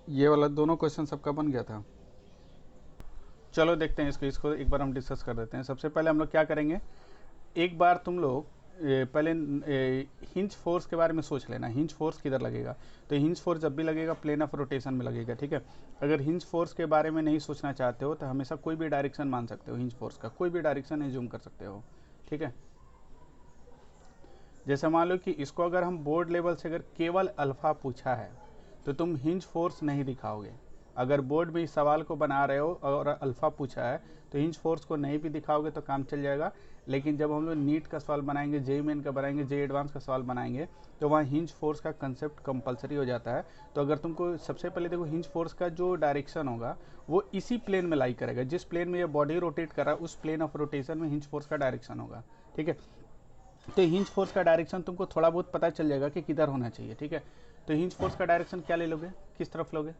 ये वाला दोनों क्वेश्चन सबका बन गया था। चलो देखते हैं इसको एक बार हम डिस्कस कर देते हैं। सबसे पहले हम लोग क्या करेंगे, एक बार तुम लोग पहले हिंज फोर्स के बारे में सोच लेना। हिंज फोर्स किधर लगेगा, तो हिंज फोर्स जब भी लगेगा प्लेन ऑफ रोटेशन में लगेगा, ठीक है। अगर हिंज फोर्स के बारे में नहीं सोचना चाहते हो तो हमेशा कोई भी डायरेक्शन मान सकते हो, हिंज फोर्स का कोई भी डायरेक्शन एज्यूम कर सकते हो, ठीक है। जैसे मान लो कि इसको अगर हम बोर्ड लेवल से अगर केवल अल्फा पूछा है तो तुम हिंज फोर्स नहीं दिखाओगे। अगर बोर्ड में इस सवाल को बना रहे हो और अल्फा पूछा है तो हिंज फोर्स को नहीं भी दिखाओगे तो काम चल जाएगा। लेकिन जब हम लोग नीट का सवाल बनाएंगे, जेईई मेन का बनाएंगे, जेईई एडवांस का सवाल बनाएंगे तो वहाँ हिंज फोर्स का कंसेप्ट कंपलसरी हो जाता है। तो अगर तुमको सबसे पहले देखो, हिंज फोर्स का जो डायरेक्शन होगा वो इसी प्लेन में लाई करेगा, जिस प्लेन में ये बॉडी रोटेट कर रहा है उस प्लेन ऑफ रोटेशन में हिंज फोर्स का डायरेक्शन होगा, ठीक है। तो हिंज फोर्स का डायरेक्शन तुमको थोड़ा बहुत पता चल जाएगा कि किधर होना चाहिए, ठीक है। तो हिंज फोर्स का डायरेक्शन क्या ले लोगे, किस तरफ लोगे?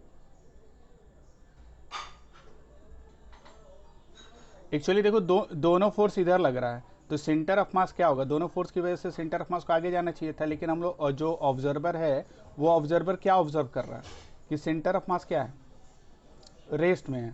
एक्चुअली देखो दोनों फोर्स इधर लग रहा है तो सेंटर ऑफ मास क्या होगा, दोनों फोर्स की वजह से सेंटर ऑफ मास को आगे जाना चाहिए था। लेकिन हम लोग जो ऑब्जर्वर है वो ऑब्जर्वर क्या ऑब्जर्व कर रहा है कि सेंटर ऑफ मास क्या है, रेस्ट में है।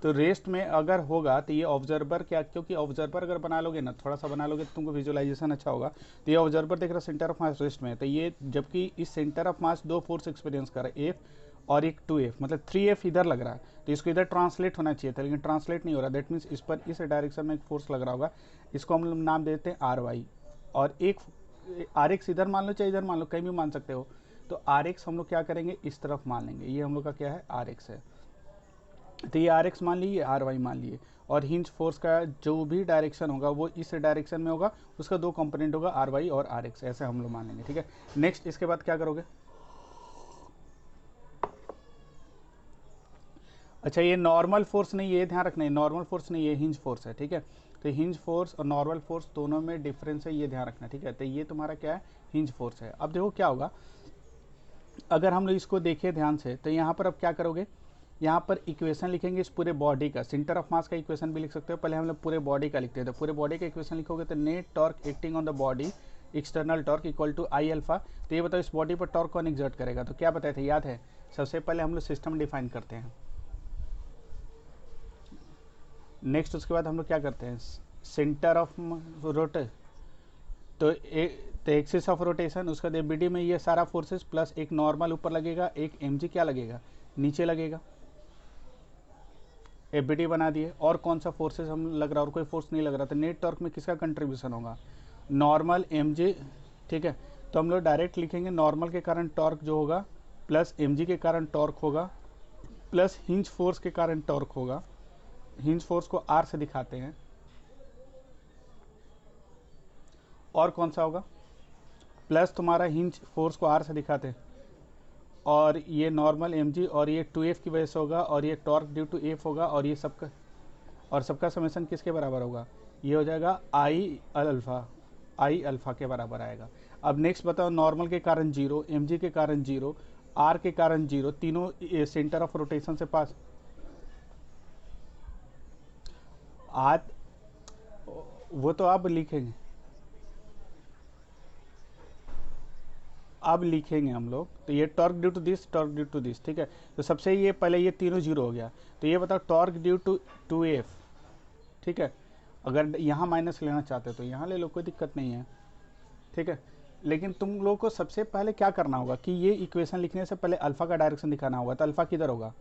तो रेस्ट में अगर होगा तो ये ऑब्जर्वर क्या, क्योंकि ऑब्जर्वर अगर बना लोगे ना, थोड़ा सा बना लोगे तो तुमको विजुअलाइजेशन अच्छा होगा। तो ये ऑब्जर्वर देख रहा है सेंटर ऑफ मास रेस्ट में है, तो ये जबकि इस सेंटर ऑफ मास दो फोर्स एक्सपीरियंस कर रहा है, एफ और एक 2F, मतलब 3F इधर लग रहा है। तो इसको इधर ट्रांसलेट होना चाहिए था लेकिन ट्रांसलेट नहीं हो रहा। दैट मीन्स इस पर इस डायरेक्शन में एक फोर्स लग रहा होगा, इसको हम लोग नाम देते हैं RY। और एक RX इधर मान लो चाहे इधर मान लो, कहीं भी मान सकते हो। तो RX हम लोग क्या करेंगे, इस तरफ मान लेंगे, ये हम लोग का क्या है, RX है। तो ये RX मान लिए, RY मान लिए। और हिंज फोर्स का जो भी डायरेक्शन होगा वो इस डायरेक्शन में होगा, उसका दो कंपोनेंट होगा, RY और RX, ऐसे हम लोग मान लेंगे, ठीक है। नेक्स्ट इसके बाद क्या करोगे, अच्छा ये नॉर्मल फोर्स नहीं, ये ध्यान रखना है, नॉर्मल फोर्स नहीं, ये हिंज फोर्स है, ठीक है। तो हिंज फोर्स और नॉर्मल फोर्स दोनों में डिफरेंस है, ये ध्यान रखना, ठीक है। तो ये तुम्हारा क्या है, हिंज फोर्स है। अब देखो क्या होगा, अगर हम लोग इसको देखें ध्यान से तो यहाँ पर अब क्या करोगे, यहाँ पर इक्वेशन लिखेंगे इस पूरे बॉडी का, सेंटर ऑफ मास का इक्वेशन भी लिख सकते हो। पहले हम लोग पूरे बॉडी का लिखते हैं, तो पूरे बॉडी का इक्वेशन लिखोगे तो net torque acting on the body external torque equal to I alpha. तो ये बताओ इस बॉडी पर टॉर्क कौन एग्जर्ट करेगा, तो क्या बताए थे, याद है? सबसे पहले हम लोग सिस्टम डिफाइन करते हैं, नेक्स्ट उसके बाद हम लोग क्या करते हैं, सेंटर ऑफ रोटे, तो एक्सिस ऑफ रोटेशन, उसका एबीडी में ये सारा फोर्सेस प्लस एक नॉर्मल ऊपर लगेगा, एक एमजी क्या लगेगा, नीचे लगेगा, एबीडी बना दिए। और कौन सा फोर्सेस हम लग रहा है, और कोई फोर्स नहीं लग रहा, तो नेट टॉर्क में किसका कंट्रीब्यूशन होगा, नॉर्मल एमजी, ठीक है। तो हम लोग डायरेक्ट लिखेंगे नॉर्मल के कारण टॉर्क जो होगा प्लस एमजी के कारण टॉर्क होगा प्लस हिंज फोर्स के कारण टॉर्क होगा। हिंज फोर्स को आर से दिखाते हैं। और कौन सा होगा, प्लस तुम्हारा हिंज फोर्स को आर से दिखाते हैं, और ये नॉर्मल एमजी और ये 2F की वजह से होगा, और ये टॉर्क ड्यू टू एफ होगा, और ये सबका, और सबका समेशन किसके बराबर होगा, ये हो जाएगा आई अल्फा के बराबर आएगा। अब नेक्स्ट बताओ, नॉर्मल के कारण 0, एमजी के कारण 0, आर के कारण 0, तीनों सेंटर ऑफ रोटेशन से पास, आज वो तो अब लिखेंगे, अब लिखेंगे हम लोग। तो ये torque due to this, torque due to this, ठीक है। तो सबसे ये पहले ये तीनों 0 हो गया, तो ये बताओ टॉर्क ड्यू टू 2F, ठीक है। अगर यहाँ माइनस लेना चाहते हो तो यहाँ ले लो, कोई दिक्कत नहीं है, ठीक है। लेकिन तुम लोग को सबसे पहले क्या करना होगा कि ये इक्वेशन लिखने से पहले अल्फा का डायरेक्शन दिखाना होगा। तो अल्फा किधर होगा,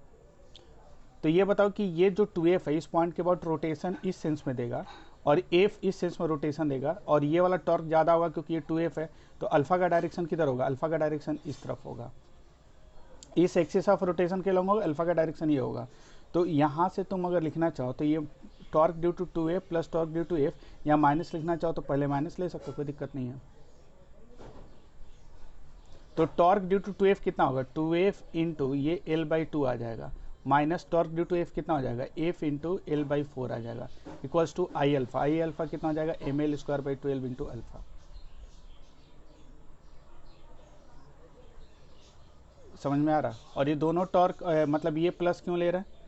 तो ये बताओ कि ये जो 2F है इस पॉइंट के बाद रोटेशन इस सेंस में देगा, और F इस सेंस में रोटेशन देगा, और ये वाला टॉर्क ज़्यादा होगा क्योंकि ये 2F है। तो अल्फा का डायरेक्शन किधर होगा, अल्फा का डायरेक्शन इस तरफ होगा, इस एक्सिस ऑफ रोटेशन के लॉन्ग होगा, अल्फा का डायरेक्शन ये होगा। तो यहाँ से तुम अगर लिखना चाहो तो ये torque due to 2F plus torque due to F, या माइनस लिखना चाहो तो पहले माइनस ले सकते हो, कोई दिक्कत नहीं है। तो टॉर्क ड्यू टू 2F कितना होगा, 2F इंटू ये L/2 आ जाएगा, minus torque due to F कितना हो जाएगा, F इंटू L/4 आ जाएगा, इक्वल्स टू आई अल्फा कितना हो जाएगा, ml²/12 इंटू अल्फा। समझ में आ रहा? और ये दोनों टॉर्क मतलब ये प्लस क्यों ले रहे हैं,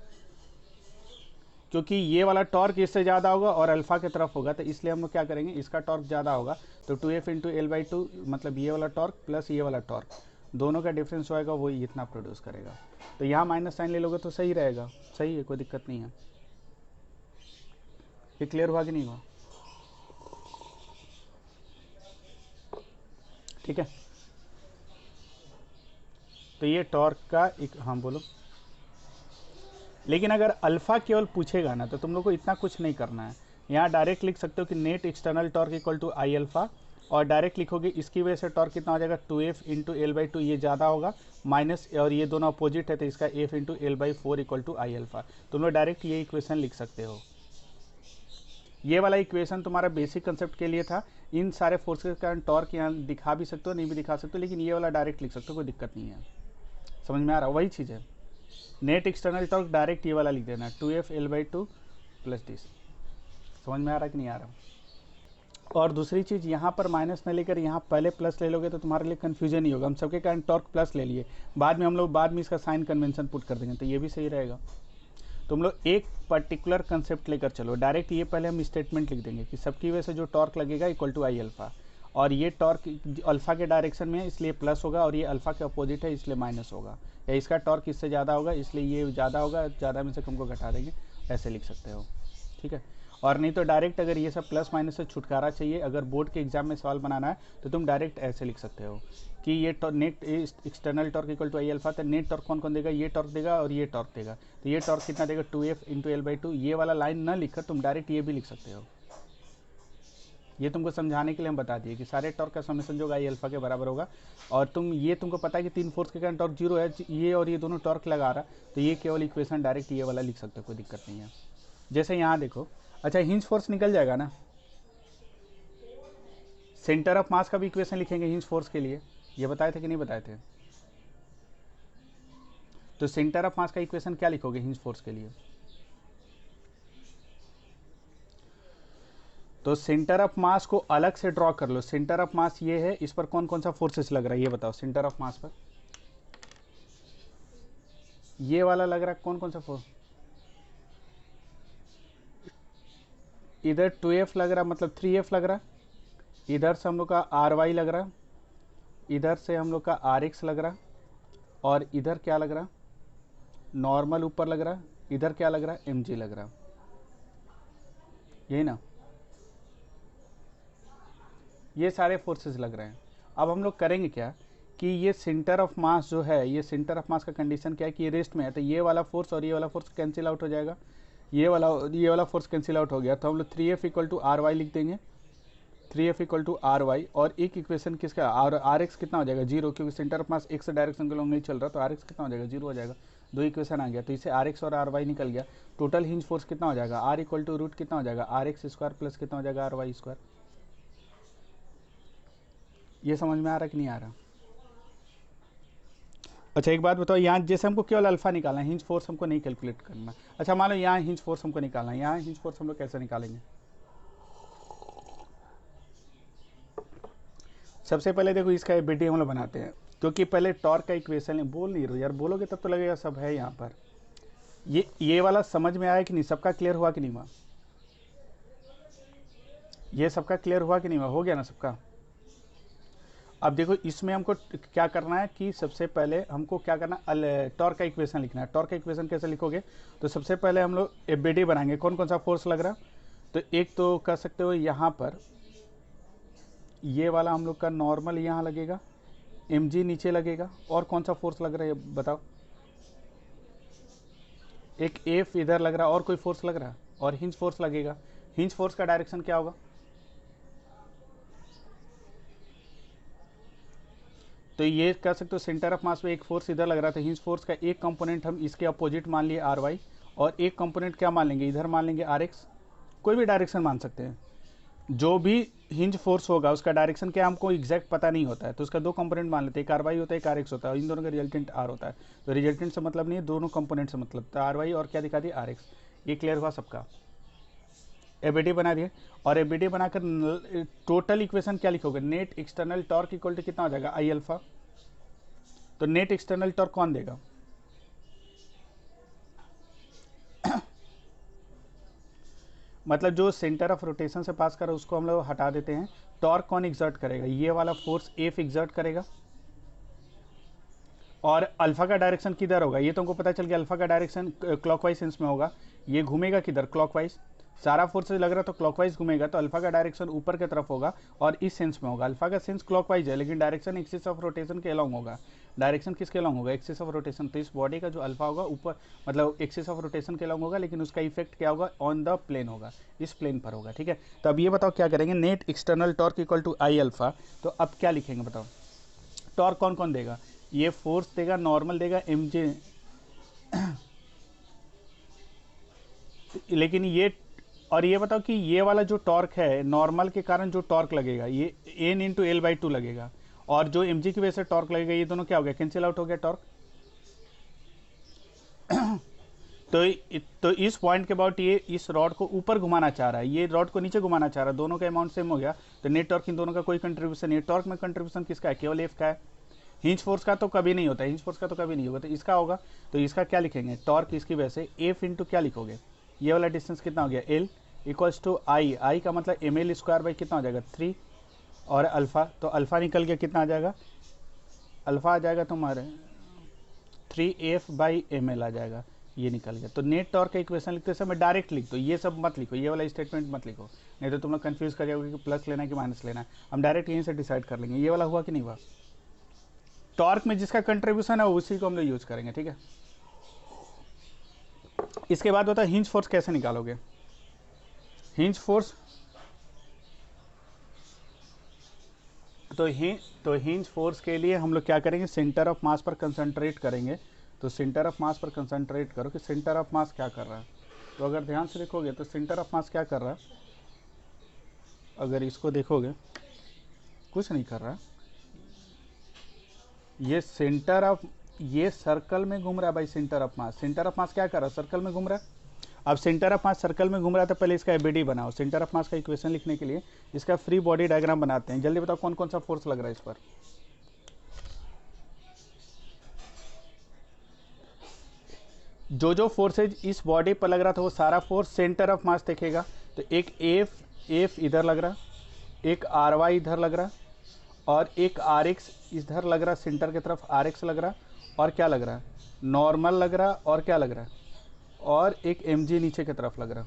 क्योंकि ये वाला टॉर्क इससे ज़्यादा होगा और अल्फा की तरफ होगा, तो इसलिए हम लोग क्या करेंगे, इसका टॉर्क ज़्यादा होगा तो 2F इंटू L/2, मतलब ये वाला टॉर्क प्लस ये वाला टॉर्क दोनों का डिफरेंस होएगा वो इतना प्रोड्यूस करेगा। तो यहाँ माइनस साइन ले लोगे तो सही रहेगा, सही है, कोई दिक्कत नहीं है। ये क्लियर हुआ कि नहीं हुआ? ठीक है, तो ये टॉर्क का एक, हाँ बोलो। लेकिन अगर अल्फा केवल पूछेगा ना तो तुम लोग को इतना कुछ नहीं करना है। यहाँ डायरेक्ट लिख सकते हो कि net external torque equal to I alpha, और डायरेक्ट लिखोगे इसकी वजह से टॉर्क कितना हो जाएगा 2f into L by to, ये ज़्यादा होगा माइनस, और ये दोनों अपोजिट है तो इसका f into L by four equal to I alpha. तुम लोग डायरेक्ट ये इक्वेशन लिख सकते हो। ये वाला इक्वेशन तुम्हारा बेसिक कंसेप्ट के लिए था। इन सारे फोर्सेस का टॉर्क यहाँ दिखा भी सकते हो, नहीं भी दिखा सकते हो, लेकिन ये वाला डायरेक्ट लिख सकते हो, कोई दिक्कत नहीं है। समझ में आ रहा है? वही चीज़ है, नेट एक्सटर्नल टॉर्क डायरेक्ट ये वाला लिख देना 2f L by two plus this. समझ में आ रहा है कि नहीं आ रहा? और दूसरी चीज़, यहाँ पर माइनस न लेकर यहाँ पहले प्लस ले लोगे तो तुम्हारे लिए कन्फ्यूजन ही होगा। हम सबके कारण टॉर्क प्लस ले लिए, बाद में हम लोग बाद में इसका साइन कन्वेंशन पुट कर देंगे, तो ये भी सही रहेगा। तुम लोग एक पर्टिकुलर कंसेप्ट लेकर चलो, डायरेक्ट ये पहले हम स्टेटमेंट लिख देंगे कि सबकी वजह से जो टॉर्क लगेगा इक्वल टू आई अल्फा, और ये टॉर्क अल्फा के डायरेक्शन में है इसलिए प्लस होगा, और ये अल्फा के अपोजिट है इसलिए माइनस होगा, या इसका टॉर्क इससे ज़्यादा होगा इसलिए ये ज़्यादा होगा, ज़्यादा में से कम को घटा देंगे, ऐसे लिख सकते हो। ठीक है, और नहीं तो डायरेक्ट अगर ये सब प्लस माइनस से छुटकारा चाहिए, अगर बोर्ड के एग्जाम में सवाल बनाना है तो तुम डायरेक्ट ऐसे लिख सकते हो कि ये net external torque equal to I alpha, तो नेट टॉर्क कौन कौन देगा, ये टॉर्क देगा और ये टॉर्क देगा, तो ये टॉर्क कितना देगा 2f into L by to. ये वाला लाइन ना लिखकर तुम डायरेक्ट ये भी लिख सकते हो। ये तुमको समझाने के लिए हम बता दिए कि सारे टॉर्क का समेशन जो आई अल्फा के बराबर होगा, और तुमको पता है कि तीन फोर्स के कारण टॉर्क जीरो है, ये और ये दोनों टॉर्क लगा रहा, तो ये केवल इक्वेशन डायरेक्ट ये वाला लिख सकते हो, कोई दिक्कत नहीं है। जैसे यहाँ देखो, अच्छा हिंज फोर्स निकल जाएगा ना, सेंटर ऑफ मास का भी इक्वेशन लिखेंगे हिंज फोर्स के लिए, ये बताए थे कि नहीं बताए थे? तो सेंटर ऑफ मास का इक्वेशन क्या लिखोगे हिंज फोर्स के लिए? तो सेंटर ऑफ मास को अलग से ड्रॉ कर लो। सेंटर ऑफ मास ये है, इस पर कौन कौन सा फोर्सेस लग रहा है ये बताओ। सेंटर ऑफ मास पर ये वाला लग रहा है, कौन कौन सा फोर्स? इधर 2f लग रहा, मतलब 3f लग रहा, इधर से हम लोग का ry लग रहा, इधर से हम लोग का rx लग रहा, और इधर क्या लग रहा, नॉर्मल ऊपर लग रहा, इधर क्या लग रहा, mg लग रहा, यही ना? ये सारे फोर्सेस लग रहे हैं। अब हम लोग करेंगे क्या कि ये सेंटर ऑफ मास जो है, ये सेंटर ऑफ मास का कंडीशन क्या है कि ये रेस्ट में है, तो ये वाला फोर्स और ये वाला फोर्स कैंसिल आउट हो जाएगा, ये वाला फोर्स कैंसिल आउट हो गया, तो हम लोग 3f equal to R Y लिख देंगे, 3f equal to R Y, और एक इक्वेशन किसका, आर एक्स कितना हो जाएगा 0, क्योंकि centre of mass x direction के लॉन्ग नहीं चल रहा, तो आर एक्स कितना हो जाएगा 0 हो जाएगा। दो इक्वेशन आ गया, तो इसे आर एक्स और आर वाई निकल गया। टोटल हिंज फोर्स कितना हो जाएगा, आर इक्वल टू रूट कितना हो जाएगा आर एक्स स्क्वायर प्लस कितना हो जाएगा आर वाई स्क्वायर। ये समझ में आ रहा कि नहीं आ रहा? अच्छा एक बात बताओ, यहाँ जैसे हमको केवल अल्फा निकालना है, हिंज फोर्स हमको नहीं कैलकुलेट करना। अच्छा मान लो यहाँ हिंज फोर्स हमको निकालना है, यहाँ हिंज फोर्स हम लोग कैसे निकालेंगे? सबसे पहले देखो इसका एबीडी हम लोग बनाते हैं, क्योंकि पहले टॉर्क का इक्वेशन बोल नहीं रहे यार, बोलोगे तब तो लगेगा सब है यहाँ पर। ये वाला समझ में आया कि नहीं? सबका क्लियर हुआ कि नहीं हुआ? ये सबका क्लियर हुआ कि नहीं हुआ? हो गया ना सबका? अब देखो इसमें हमको क्या करना है कि सबसे पहले हमको क्या करना है, टॉर्क का इक्वेशन लिखना है। टॉर्क का इक्वेशन कैसे लिखोगे? तो सबसे पहले हम लोग एबीडी बनाएंगे, कौन कौन सा फोर्स लग रहा। तो एक तो कर सकते हो यहाँ पर ये वाला हम लोग का नॉर्मल यहाँ लगेगा, mg नीचे लगेगा, और कौन सा फोर्स लग रहा है बताओ? एक f इधर लग रहा, और कोई फोर्स लग रहा, और हिंज फोर्स लगेगा। हिंज फोर्स का डायरेक्शन क्या होगा? तो ये कर सकते हो सेंटर ऑफ मास में एक फोर्स इधर लग रहा था, हिंज फोर्स का एक कंपोनेंट हम इसके अपोजिट मान लिए आर वाई, और एक कंपोनेंट क्या मान लेंगे, इधर मान लेंगे आर एक्स। कोई भी डायरेक्शन मान सकते हैं, जो भी हिंज फोर्स होगा उसका डायरेक्शन क्या हमको एग्जैक्ट पता नहीं होता है, तो उसका दो कंपोनेंट मान लेते हैं, एक आर वाई होता है एक आर एक्स होता है, और इन दोनों का रिजल्टेंट आर होता है। तो रिजल्टेंट से मतलब नहीं है, दोनों कंपोनेंट से मतलब, तो आर वाई और क्या दिखा दिया आर एक्स। ये क्लियर हुआ सबका? एबीडी बना दिए, और एबीडी बनाकर टोटल इक्वेशन क्या लिखोगे, net external torque equal to कितना हो जाएगा आई अल्फा। तो नेट एक्सटर्नल टॉर्क कौन देगा? मतलब जो सेंटर ऑफ रोटेशन से पास कर रहा है उसको हम लोग हटा देते हैं। टॉर्क कौन एग्जर्ट करेगा? ये वाला फोर्स एफ एग्जर्ट करेगा, और अल्फा का डायरेक्शन किधर होगा, ये तुमको पता चल गया, अल्फा का डायरेक्शन क्लॉकवाइज सेंस में होगा। ये घूमेगा किधर, क्लॉकवाइज, सारा फोर्सेज लग रहा तो क्लॉकवाइज घूमेगा, तो अल्फा का डायरेक्शन ऊपर की तरफ होगा और इस सेंस में होगा। अल्फा का सेंस क्लॉकवाइज है लेकिन डायरेक्शन एक्सिस ऑफ रोटेशन के अलॉन्ग होगा। डायरेक्शन किसके अलॉन्ग होगा, एक्सिस ऑफ रोटेशन। तो इस बॉडी का जो अल्फा होगा ऊपर मतलब एक्सिस ऑफ रोटेशन के अलॉन्ग होगा, लेकिन उसका इफेक्ट क्या होगा, ऑन द प्लेन होगा, इस प्लेन पर होगा। ठीक है, तो अब ये बताओ क्या करेंगे, net external torque equal to I alpha. तो अब क्या लिखेंगे बताओ, टॉर्क कौन कौन देगा, ये फोर्स देगा, नॉर्मल देगा, एम जे लेकिन ये, और ये बताओ कि ये वाला जो टॉर्क है नॉर्मल के कारण जो टॉर्क लगेगा ये N into L by two लगेगा, और जो एम जी की वजह से टॉर्क लगेगा, ये दोनों क्या हो गया, कैंसिल आउट हो गया टॉर्क। तो इस पॉइंट के अबाउट ये इस रॉड को ऊपर घुमाना चाह रहा है, ये रॉड को नीचे घुमाना चाह रहा है, दोनों का अमाउंट सेम हो गया, तो नेट टॉर्क इन दोनों का कोई कंट्रीब्यूशन नहीं है। टॉर्क में कंट्रीब्यूशन किसका है, केवल एफ का है, हिंज फोर्स का तो कभी नहीं होता, हिंज फोर्स का तो कभी नहीं होगा, तो इसका होगा। तो इसका क्या लिखेंगे, टॉर्क इसकी वजह से एफ इंटू क्या लिखोगे, ये वाला डिस्टेंस कितना हो गया, एल इक्वल्स टू आई, आई का मतलब एम एल स्क्वायर बाई कितना हो जाएगा 3, और अल्फ़ा, तो अल्फ़ा निकल के कितना आ जाएगा, अल्फ़ा आ जाएगा तुम्हारे 3f बाई एम एल आ जाएगा, ये निकल गया। तो नेट टॉर्क का इक्वेशन लिखते समय डायरेक्ट लिख दो, ये सब मत लिखो, ये वाला स्टेटमेंट मत लिखो, नहीं तो तुम लोग कन्फ्यूज़ कर जाओगे कि प्लस लेना है कि माइनस लेना है। हम डायरेक्ट यहीं से डिसाइड कर लेंगे, ये वाला हुआ कि नहीं हुआ। टॉर्क में जिसका कंट्रीब्यूशन है उसी को हम लोग यूज़ करेंगे। ठीक है, इसके बाद बताओ हिंज फोर्स कैसे निकालोगे। हिंज फोर्स तो हिंज फोर्स के लिए हम लोग क्या करेंगे, सेंटर ऑफ मास पर कंसंट्रेट करेंगे। तो सेंटर ऑफ मास पर कंसंट्रेट करो कि सेंटर ऑफ मास क्या कर रहा है। तो अगर ध्यान से देखोगे तो सेंटर ऑफ मास क्या कर रहा है, अगर इसको देखोगे कुछ नहीं कर रहा, ये सेंटर ऑफ, ये सर्कल में घूम रहा है भाई, centre of mass, centre of mass क्या कर रहा है, सर्कल में घूम रहा है। अब सेंटर ऑफ मास सर्कल में घूम रहा था, पहले इसका एबीडी बनाओ। सेंटर ऑफ मास का इक्वेशन लिखने के लिए इसका फ्री बॉडी डायग्राम बनाते हैं। जल्दी बताओ कौन कौन सा फोर्स लग रहा है इस पर। जो फोर्सेज इस बॉडी पर लग रहा था वो सारा फोर्स सेंटर ऑफ मास देखेगा। तो एक एफ इधर लग रहा, एक आर वाई इधर लग रहा, और एक आर एक्स इधर लग रहा, सेंटर की तरफ आर एक्स लग रहा, और क्या लग रहा, नॉर्मल लग रहा, और क्या लग रहा, और एक एम जी नीचे की तरफ लग रहा।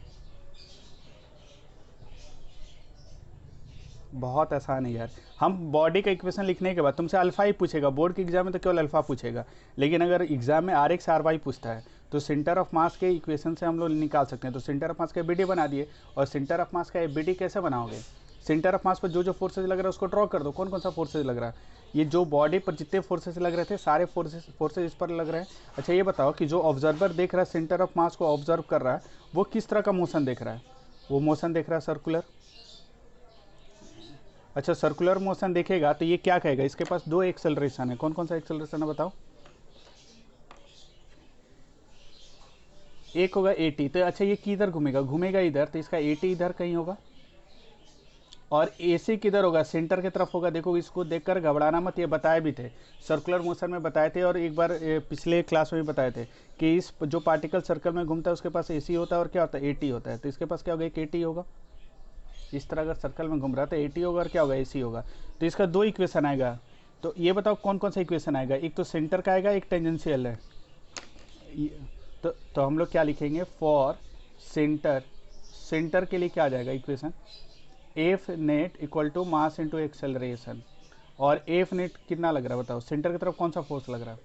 बहुत आसान है यार। हम बॉडी का इक्वेशन लिखने के बाद तुमसे अल्फा ही पूछेगा, बोर्ड के एग्जाम में तो केवल अल्फा पूछेगा, लेकिन अगर एग्जाम में आर एक्स आर वाई पूछता है तो सेंटर ऑफ मास के इक्वेशन से हम लोग निकाल सकते हैं। तो सेंटर ऑफ मास का एबीडी बना दिए, और सेंटर ऑफ मास का एबीडी कैसे बनाओगे, सेंटर ऑफ मास पर जो फोर्सेज लग रहा है उसको ड्रॉ कर दो। कौन कौन सा फोर्सेज लग रहा है, ये जो बॉडी पर जितने फोर्सेज लग रहे थे सारे फोर्सेज इस पर लग रहे हैं। अच्छा ये बताओ कि जो ऑब्जर्वर देख रहा है सेंटर ऑफ मास को ऑब्जर्व कर रहा है, वो किस तरह का मोशन देख रहा है, वो मोशन देख रहा है सर्कुलर। अच्छा सर्कुलर मोशन देखेगा तो ये क्या कहेगा, इसके पास दो एक्सेलरेशन है, कौन कौन सा एक्सेलरेशन है बताओ। एक होगा 80, तो अच्छा ये किधर घूमेगा, घूमेगा इधर, तो इसका 80 इधर कहीं होगा, और AC किधर होगा, सेंटर की तरफ होगा। देखो इसको देखकर घबराना मत, ये बताए भी थे सर्कुलर मोशन में बताए थे, और एक बार पिछले क्लास में भी बताए थे कि इस जो पार्टिकल सर्कल में घूमता है उसके पास AC होता है और क्या होता है, AT होता है। तो इसके पास क्या होगा, एक AT होगा, इस तरह अगर सर्कल में घूम रहा है तो AT होगा और क्या होगा, AC होगा। तो इसका दो इक्वेशन आएगा। तो ये बताओ कौन कौन सा इक्वेशन आएगा, एक तो सेंटर का आएगा, एक टेंजेंशियल है। तो हम लोग क्या लिखेंगे, फॉर सेंटर के लिए क्या आ जाएगा equation, F net equal to mass into acceleration. और एफ नेट कितना लग रहा है बताओ, सेंटर की तरफ कौन सा फोर्स लग रहा है,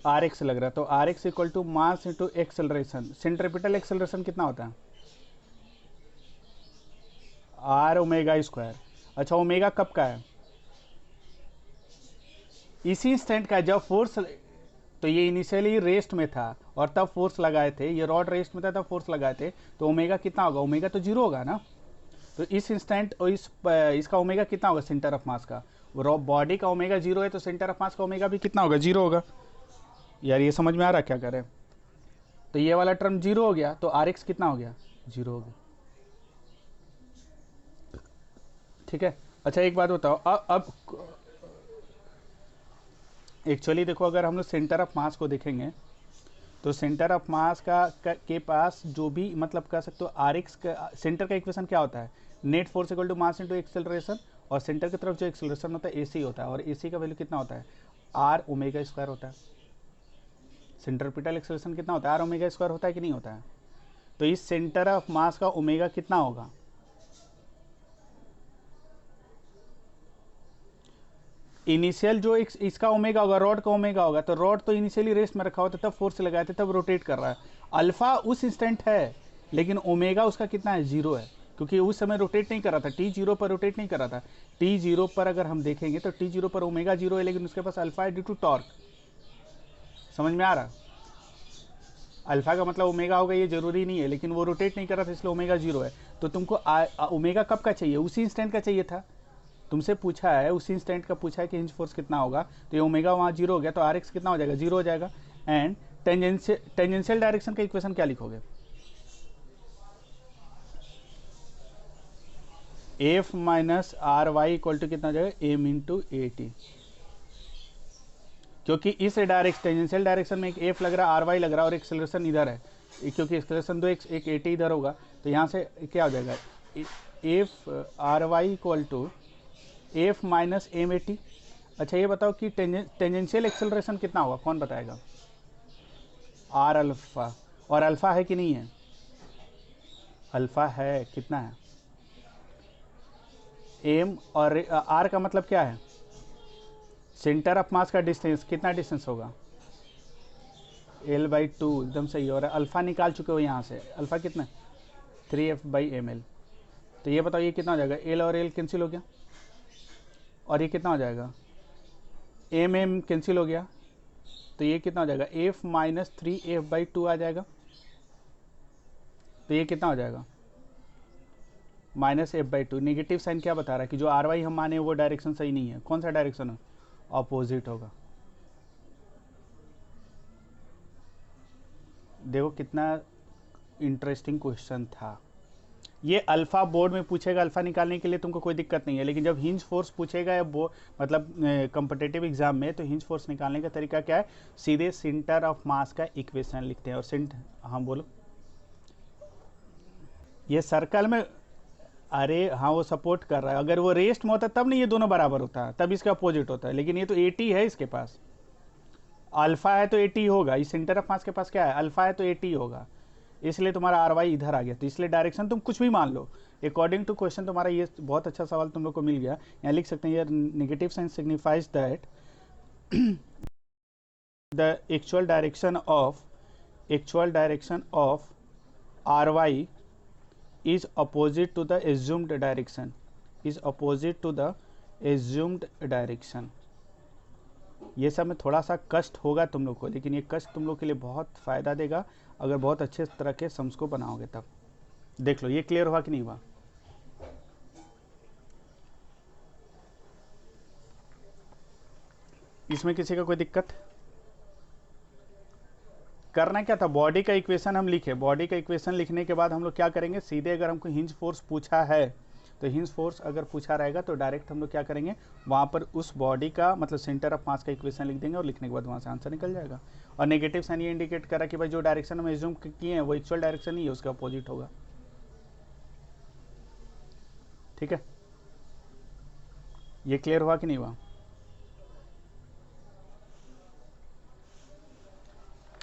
आर एक्स लग रहा है। तो R X equal to mass into acceleration. Centripetal acceleration कितना होता है, आर ओमेगा स्क्वायर। अच्छा ओमेगा कब का है, इसी इंस्टेंट का जब फोर्स, तो ये इनिशियली रेस्ट में था और तब फोर्स लगाए थे, ये रॉड रेस्ट में था तब फोर्स लगाए थे, तो ओमेगा कितना होगा, ओमेगा तो जीरो होगा ना। तो इस इंस्टेंट और इसका ओमेगा कितना होगा सेंटर ऑफ मास का, बॉडी का ओमेगा जीरो है तो सेंटर ऑफ मास का ओमेगा भी कितना होगा, जीरो होगा। यार ये समझ में आ रहा क्या करें। तो ये वाला टर्म जीरो हो गया, तो आर एक्स कितना हो गया, जीरो हो गया। ठीक है। अच्छा एक बात बताओ, अब एक्चुअली देखो अगर हम लोग सेंटर ऑफ मास को देखेंगे तो सेंटर ऑफ मास के पास जो भी मतलब कह सकते हो आर एक्स का सेंटर का इक्वेशन क्या होता है, net force equal to mass into acceleration, और सेंटर की तरफ जो एक्सेलरेशन होता है AC होता है, और AC का वैल्यू कितना होता है, R ओमेगा स्क्वायर होता है। सेंट्रिपिटल एक्सेलरेशन कितना होता है, R ओमेगा स्क्वायर होता है कि नहीं होता है। तो इस सेंटर ऑफ मास का ओमेगा कितना होगा, इनिशियल जो इसका ओमेगा होगा, रॉड का ओमेगा होगा, तो रॉड तो इनिशियली रेस्ट में रखा होता है, तब फोर्स लगाए थे, तब रोटेट कर रहा है। अल्फा उस इंस्टेंट है, लेकिन ओमेगा उसका कितना है, 0 है, क्योंकि उस समय रोटेट नहीं कर रहा था, T0 पर रोटेट नहीं कर रहा था। T0 पर अगर हम देखेंगे तो T0 पर ओमेगा 0 है, लेकिन उसके पास अल्फा है ड्यू टू टॉर्क। समझ में आ रहा, अल्फा का मतलब ओमेगा होगा ये जरूरी नहीं है, लेकिन वो रोटेट नहीं कर रहा था, इसलिए ओमेगा 0 है। तो तुमको ओमेगा कब का चाहिए, उसी इंस्टेंट का चाहिए था। तुमसे पूछा है, उसी इंस्टेंट का पूछा है कि हिंज फोर्स कितना होगा, तो ये ओमेगा वहाँ 0 हो गया, तो RX कितना हो जाएगा, 0 हो जाएगा। एंड टेंजेंशियल डायरेक्शन का इक्वेशन क्या लिखोगे, F minus R Y equal to कितना हो जाएगा, एम इंटू ए टी, क्योंकि इस डायरेक्शन टेंजेंशियल डायरेक्शन में एक F लग रहा है, RY लग रहा है, और एक्सेलरेशन इधर है, क्योंकि एक्सेलरेशन दो एक AT इधर होगा, तो यहाँ से क्या हो जाएगा, F RY equal to F minus M A T. अच्छा ये बताओ कि टेंजेंशियल एक्सेलरेशन कितना होगा, कौन बताएगा, R अल्फा, और अल्फा है कि नहीं है, अल्फा है, कितना है, एम, और R का मतलब क्या है, सेंटर ऑफ मास का डिस्टेंस, कितना डिस्टेंस होगा, L/2, एकदम सही। और अल्फा निकाल चुके हो यहाँ से, अल्फा कितना, 3F/ml। तो ये बताओ ये कितना हो जाएगा, L और L कैंसिल हो गया, और ये कितना हो जाएगा, M कैंसिल हो गया, तो ये कितना हो जाएगा, F माइनस 3F/2 आ जाएगा। तो ये कितना हो जाएगा, -F/2। नेगेटिव साइन क्या बता रहा है कि जो RY हम माने वो डायरेक्शन सही नहीं है, कौन सा डायरेक्शन है, ऑपोजिट होगा। देखो कितना इंटरेस्टिंग क्वेश्चन था ये। अल्फा बोर्ड में पूछेगा, अल्फा निकालने के लिए तुमको कोई दिक्कत नहीं है, लेकिन जब हिंज फोर्स पूछेगा या मतलब कॉम्पिटिटिव एग्जाम में, तो हिंज फोर्स निकालने का तरीका क्या है, सीधे सेंटर ऑफ मास का इक्वेशन लिखते हैं। और हाँ बोलो, ये सर्कल में, अरे हाँ वो सपोर्ट कर रहा है, अगर वो रेस्ट में होता तब नहीं ये दोनों बराबर होता है, तब इसका अपोजिट होता है, लेकिन ये तो 80 है, इसके पास अल्फा है तो 80 होगा, इस सेंटर ऑफ मास के पास क्या है, अल्फा है तो 80 होगा, इसलिए तुम्हारा RY इधर आ गया। तो इसलिए डायरेक्शन तुम कुछ भी मान लो, अकॉर्डिंग टू क्वेश्चन तुम्हारा ये बहुत अच्छा सवाल तुम लोग को मिल गया। यहाँ लिख सकते हैं, यार negative sign signifies that the actual direction of RY is opposite to the assumed direction, is opposite to the assumed direction। ये सब में थोड़ा सा कष्ट होगा तुम लोग को, लेकिन ये कष्ट तुम लोग के लिए बहुत फ़ायदा देगा अगर बहुत अच्छे तरह के सम्स को बनाओगे तब। देख लो ये क्लियर हुआ कि नहीं हुआ। इसमें किसी का कोई दिक्कत, करना क्या था, बॉडी का इक्वेशन हम लिखे, बॉडी का इक्वेशन लिखने के बाद हम लोग क्या करेंगे, सीधे अगर हमको हिंज फोर्स पूछा है, तो हिंज फोर्स अगर पूछा रहेगा तो डायरेक्ट हम लोग क्या करेंगे, वहाँ पर उस बॉडी का मतलब सेंटर ऑफ मास का इक्वेशन लिख देंगे, और लिखने के बाद वहाँ से आंसर निकल जाएगा। और नेगेटिव साइन ये इंडिकेट करा कि भाई जो डायरेक्शन हम एज्यूम किए हैं वो एक्चुअल डायरेक्शन नहीं है, उसका अपोजिट होगा। ठीक है, ये क्लियर हुआ कि नहीं हुआ।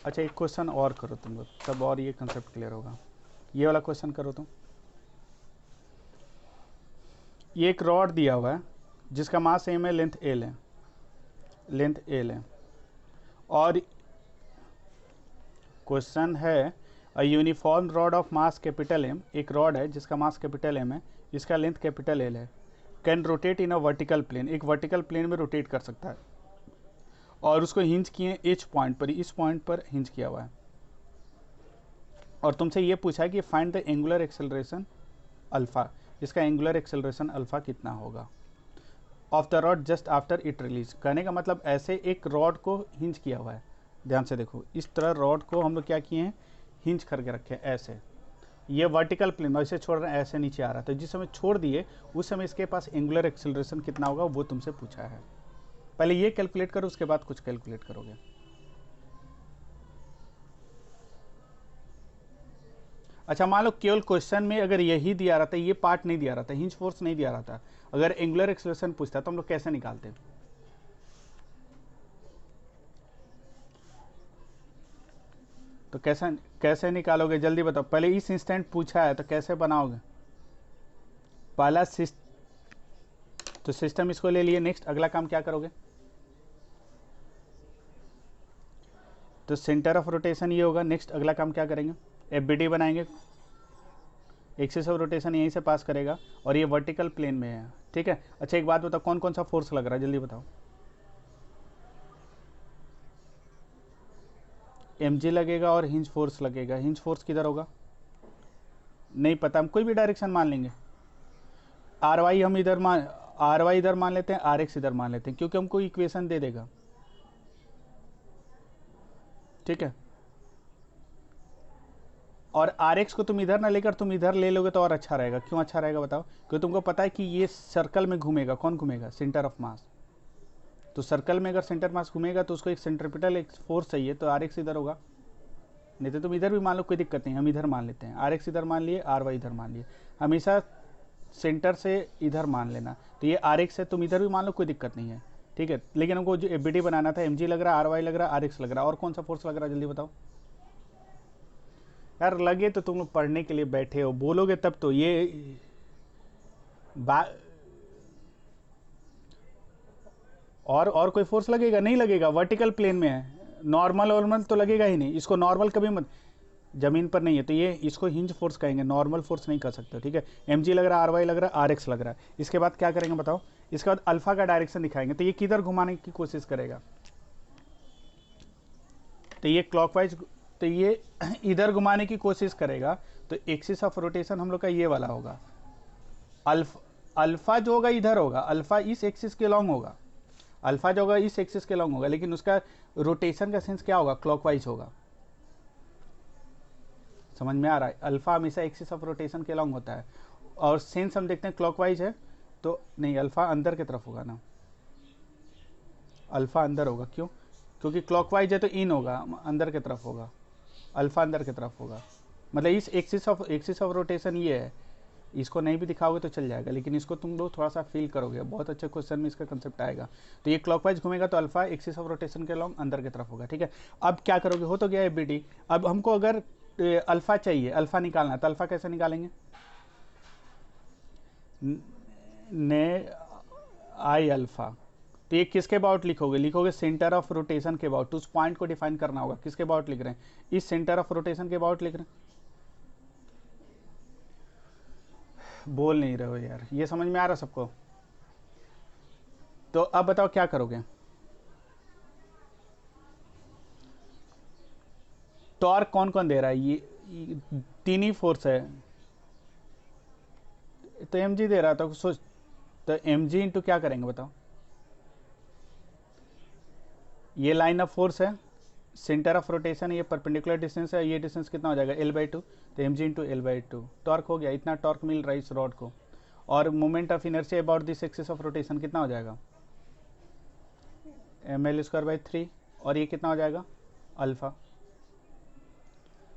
अच्छा एक क्वेश्चन और करो तुम लोग, तब और ये कंसेप्ट क्लियर होगा। ये वाला क्वेश्चन करो तुम। ये एक रॉड दिया हुआ है जिसका मास m है, लेंथ l है, लेंथ l है, और क्वेश्चन है a uniform rod of mass capital M, एक रॉड है जिसका मास कैपिटल M है, इसका लेंथ कैपिटल L है, can rotate in a vertical plane, एक वर्टिकल प्लेन में रोटेट कर सकता है, और उसको हिंज किए H पॉइंट पर, इस पॉइंट पर हिंज किया हुआ है, और तुमसे ये पूछा है कि find the angular acceleration alpha, इसका एंगुलर एक्सेलरेशन अल्फा कितना होगा of the rod just after it release. कहने का मतलब ऐसे एक रॉड को हिंज किया हुआ है, ध्यान से देखो, इस तरह रॉड को हम लोग क्या किए हैं, हिंज करके रखे हैं ऐसे, ये वर्टिकल प्लेन, ऐसे छोड़ रहे हैं, ऐसे नीचे आ रहा है, तो जिस समय छोड़ दिए उस समय इसके पास एंगुलर एक्सेलरेशन कितना होगा वो तुमसे पूछा है। पहले ये कैलकुलेट करो, उसके बाद कुछ कैलकुलेट करोगे। अच्छा मान लो केवल क्वेश्चन में अगर यही दिया रहता, ये पार्ट नहीं दिया रहता, हिंज फोर्स नहीं दिया रहता, अगर एंगुलर एक्सेलरेशन पूछता तो हम लोग कैसे निकालते? तो कैसे कैसे निकालोगे जल्दी बताओ, पहले इस इंस्टेंट पूछा है तो कैसे बनाओगे? पहला तो सिस्टम इसको ले लिए, नेक्स्ट अगला काम क्या करोगे? तो सेंटर ऑफ रोटेशन ये होगा, नेक्स्ट अगला काम क्या करेंगे? एफबीडी बनाएंगे, एक्सिस ऑफ रोटेशन यहीं से पास करेगा और ये वर्टिकल प्लेन में है, ठीक है। अच्छा एक बात बताओ, कौन कौन सा फोर्स लग रहा है जल्दी बताओ? mg लगेगा और हिंज फोर्स लगेगा। हिंज फोर्स किधर होगा? नहीं पता, हम कोई भी डायरेक्शन मान लेंगे। आर वाई हम इधर मान लेते हैं, आर एक्स इधर मान लेते हैं, क्योंकि हमको इक्वेशन दे देगा, ठीक है। और आर एक्स को तुम इधर ना लेकर तुम इधर ले लोगे तो और अच्छा रहेगा। क्यों अच्छा रहेगा बताओ? क्योंकि तुमको पता है कि ये सर्कल में घूमेगा, कौन घूमेगा? Centre of mass. तो सर्कल में अगर सेंटर मास घूमेगा तो उसको एक सेंट्रिपिटल एक फोर्स चाहिए, तो आर एक्स इधर होगा। नहीं तो तुम इधर भी मान लो, कोई दिक्कत नहीं, हम इधर मान लेते हैं, आर एक्स इधर मान लिए, आर वाई इधर मान लिए, हमेशा सेंटर से इधर मान लेना। तो ये आर एक्स है, तुम इधर भी मान लो, कोई दिक्कत नहीं है, ठीक है। लेकिन हमको जो एफबीडी बनाना था, एमजी लग रहा है, आर वाई लग रहा है, आर एक्स लग रहा है, और कौन सा फोर्स लग रहा है जल्दी बताओ यार। लगे तो तुम लोग पढ़ने के लिए बैठे हो, बोलोगे तब तो ये और कोई फोर्स लगेगा? नहीं लगेगा, वर्टिकल प्लेन में है, नॉर्मल तो लगेगा ही नहीं। इसको नॉर्मल कभी मत, जमीन पर नहीं है तो ये इसको हिंज फोर्स कहेंगे, नॉर्मल फोर्स नहीं कर सकते, ठीक है। एमजी लग रहा है, आर वाई लग रहा है, आर एक्स लग रहा है। इसके बाद क्या करेंगे बताओ? इसके बाद अल्फा का डायरेक्शन दिखाएंगे, तो ये किधर घुमाने की कोशिश करेगा? तो ये क्लॉकवाइज, तो ये इधर घुमाने की कोशिश करेगा, तो एक्सिस ऑफ रोटेशन हम लोग का ये वाला होगा। अल्फा जो होगा इधर होगा, अल्फा इस एक्सिस के लॉन्ग होगा, अल्फा जो होगा इस एक्सिस के लॉन्ग होगा, लेकिन उसका रोटेशन का सेंस क्या होगा? क्लॉकवाइज होगा। समझ में आ रहा है? अल्फा हमेशा एक्सिस ऑफ रोटेशन के लॉन्ग होता है, और सेंस हम देखते हैं क्लॉकवाइज है, तो नहीं, अल्फा अंदर की तरफ होगा ना, अल्फा अंदर होगा। क्यों? क्योंकि क्लॉकवाइज है तो इन होगा, अंदर की तरफ होगा, अल्फा अंदर की तरफ होगा। मतलब इस एक्सिस ऑफ रोटेशन ये है, इसको नहीं भी दिखाओगे तो चल जाएगा, लेकिन इसको तुम लोग थोड़ा सा फील करोगे, बहुत अच्छे क्वेश्चन में इसका कंसेप्ट आएगा। तो ये क्लॉकवाइज घूमेगा तो अल्फा एक्सिस ऑफ रोटेशन के लॉन्ग अंदर की तरफ होगा, ठीक है। अब क्या करोगे? हो तो गया एफबीडी। अब हमको अगर अल्फा चाहिए, अल्फा निकालना है, तो अल्फा कैसे निकालेंगे? ने आई अल्फा, तो ये किसके अबाउट लिखोगे? लिखोगे सेंटर ऑफ रोटेशन के अबाउट। तो उस पॉइंट को डिफाइन करना होगा, किसके अबाउट लिख रहे हैं? इस सेंटर ऑफ रोटेशन के अबाउट लिख रहे हैं। बोल नहीं रहे हो यार, ये समझ में आ रहा सबको? तो अब बताओ क्या करोगे? टॉर्क कौन कौन दे रहा है? ये तीन ही फोर्स है, तो mg दे रहा था, सोच। तो mg इंटू क्या करेंगे बताओ? ये लाइन ऑफ फोर्स है, सेंटर ऑफ रोटेशन, ये परपेंडिकुलर डिस्टेंस है, ये डिस्टेंस कितना हो जाएगा? L/2, तो mg इंटू L/2 टॉर्क हो गया। इतना टॉर्क मिल रहा है इस रॉड को, और moment of inertia about this axis of rotation कितना हो जाएगा? ml²/3, और ये कितना हो जाएगा? अल्फा,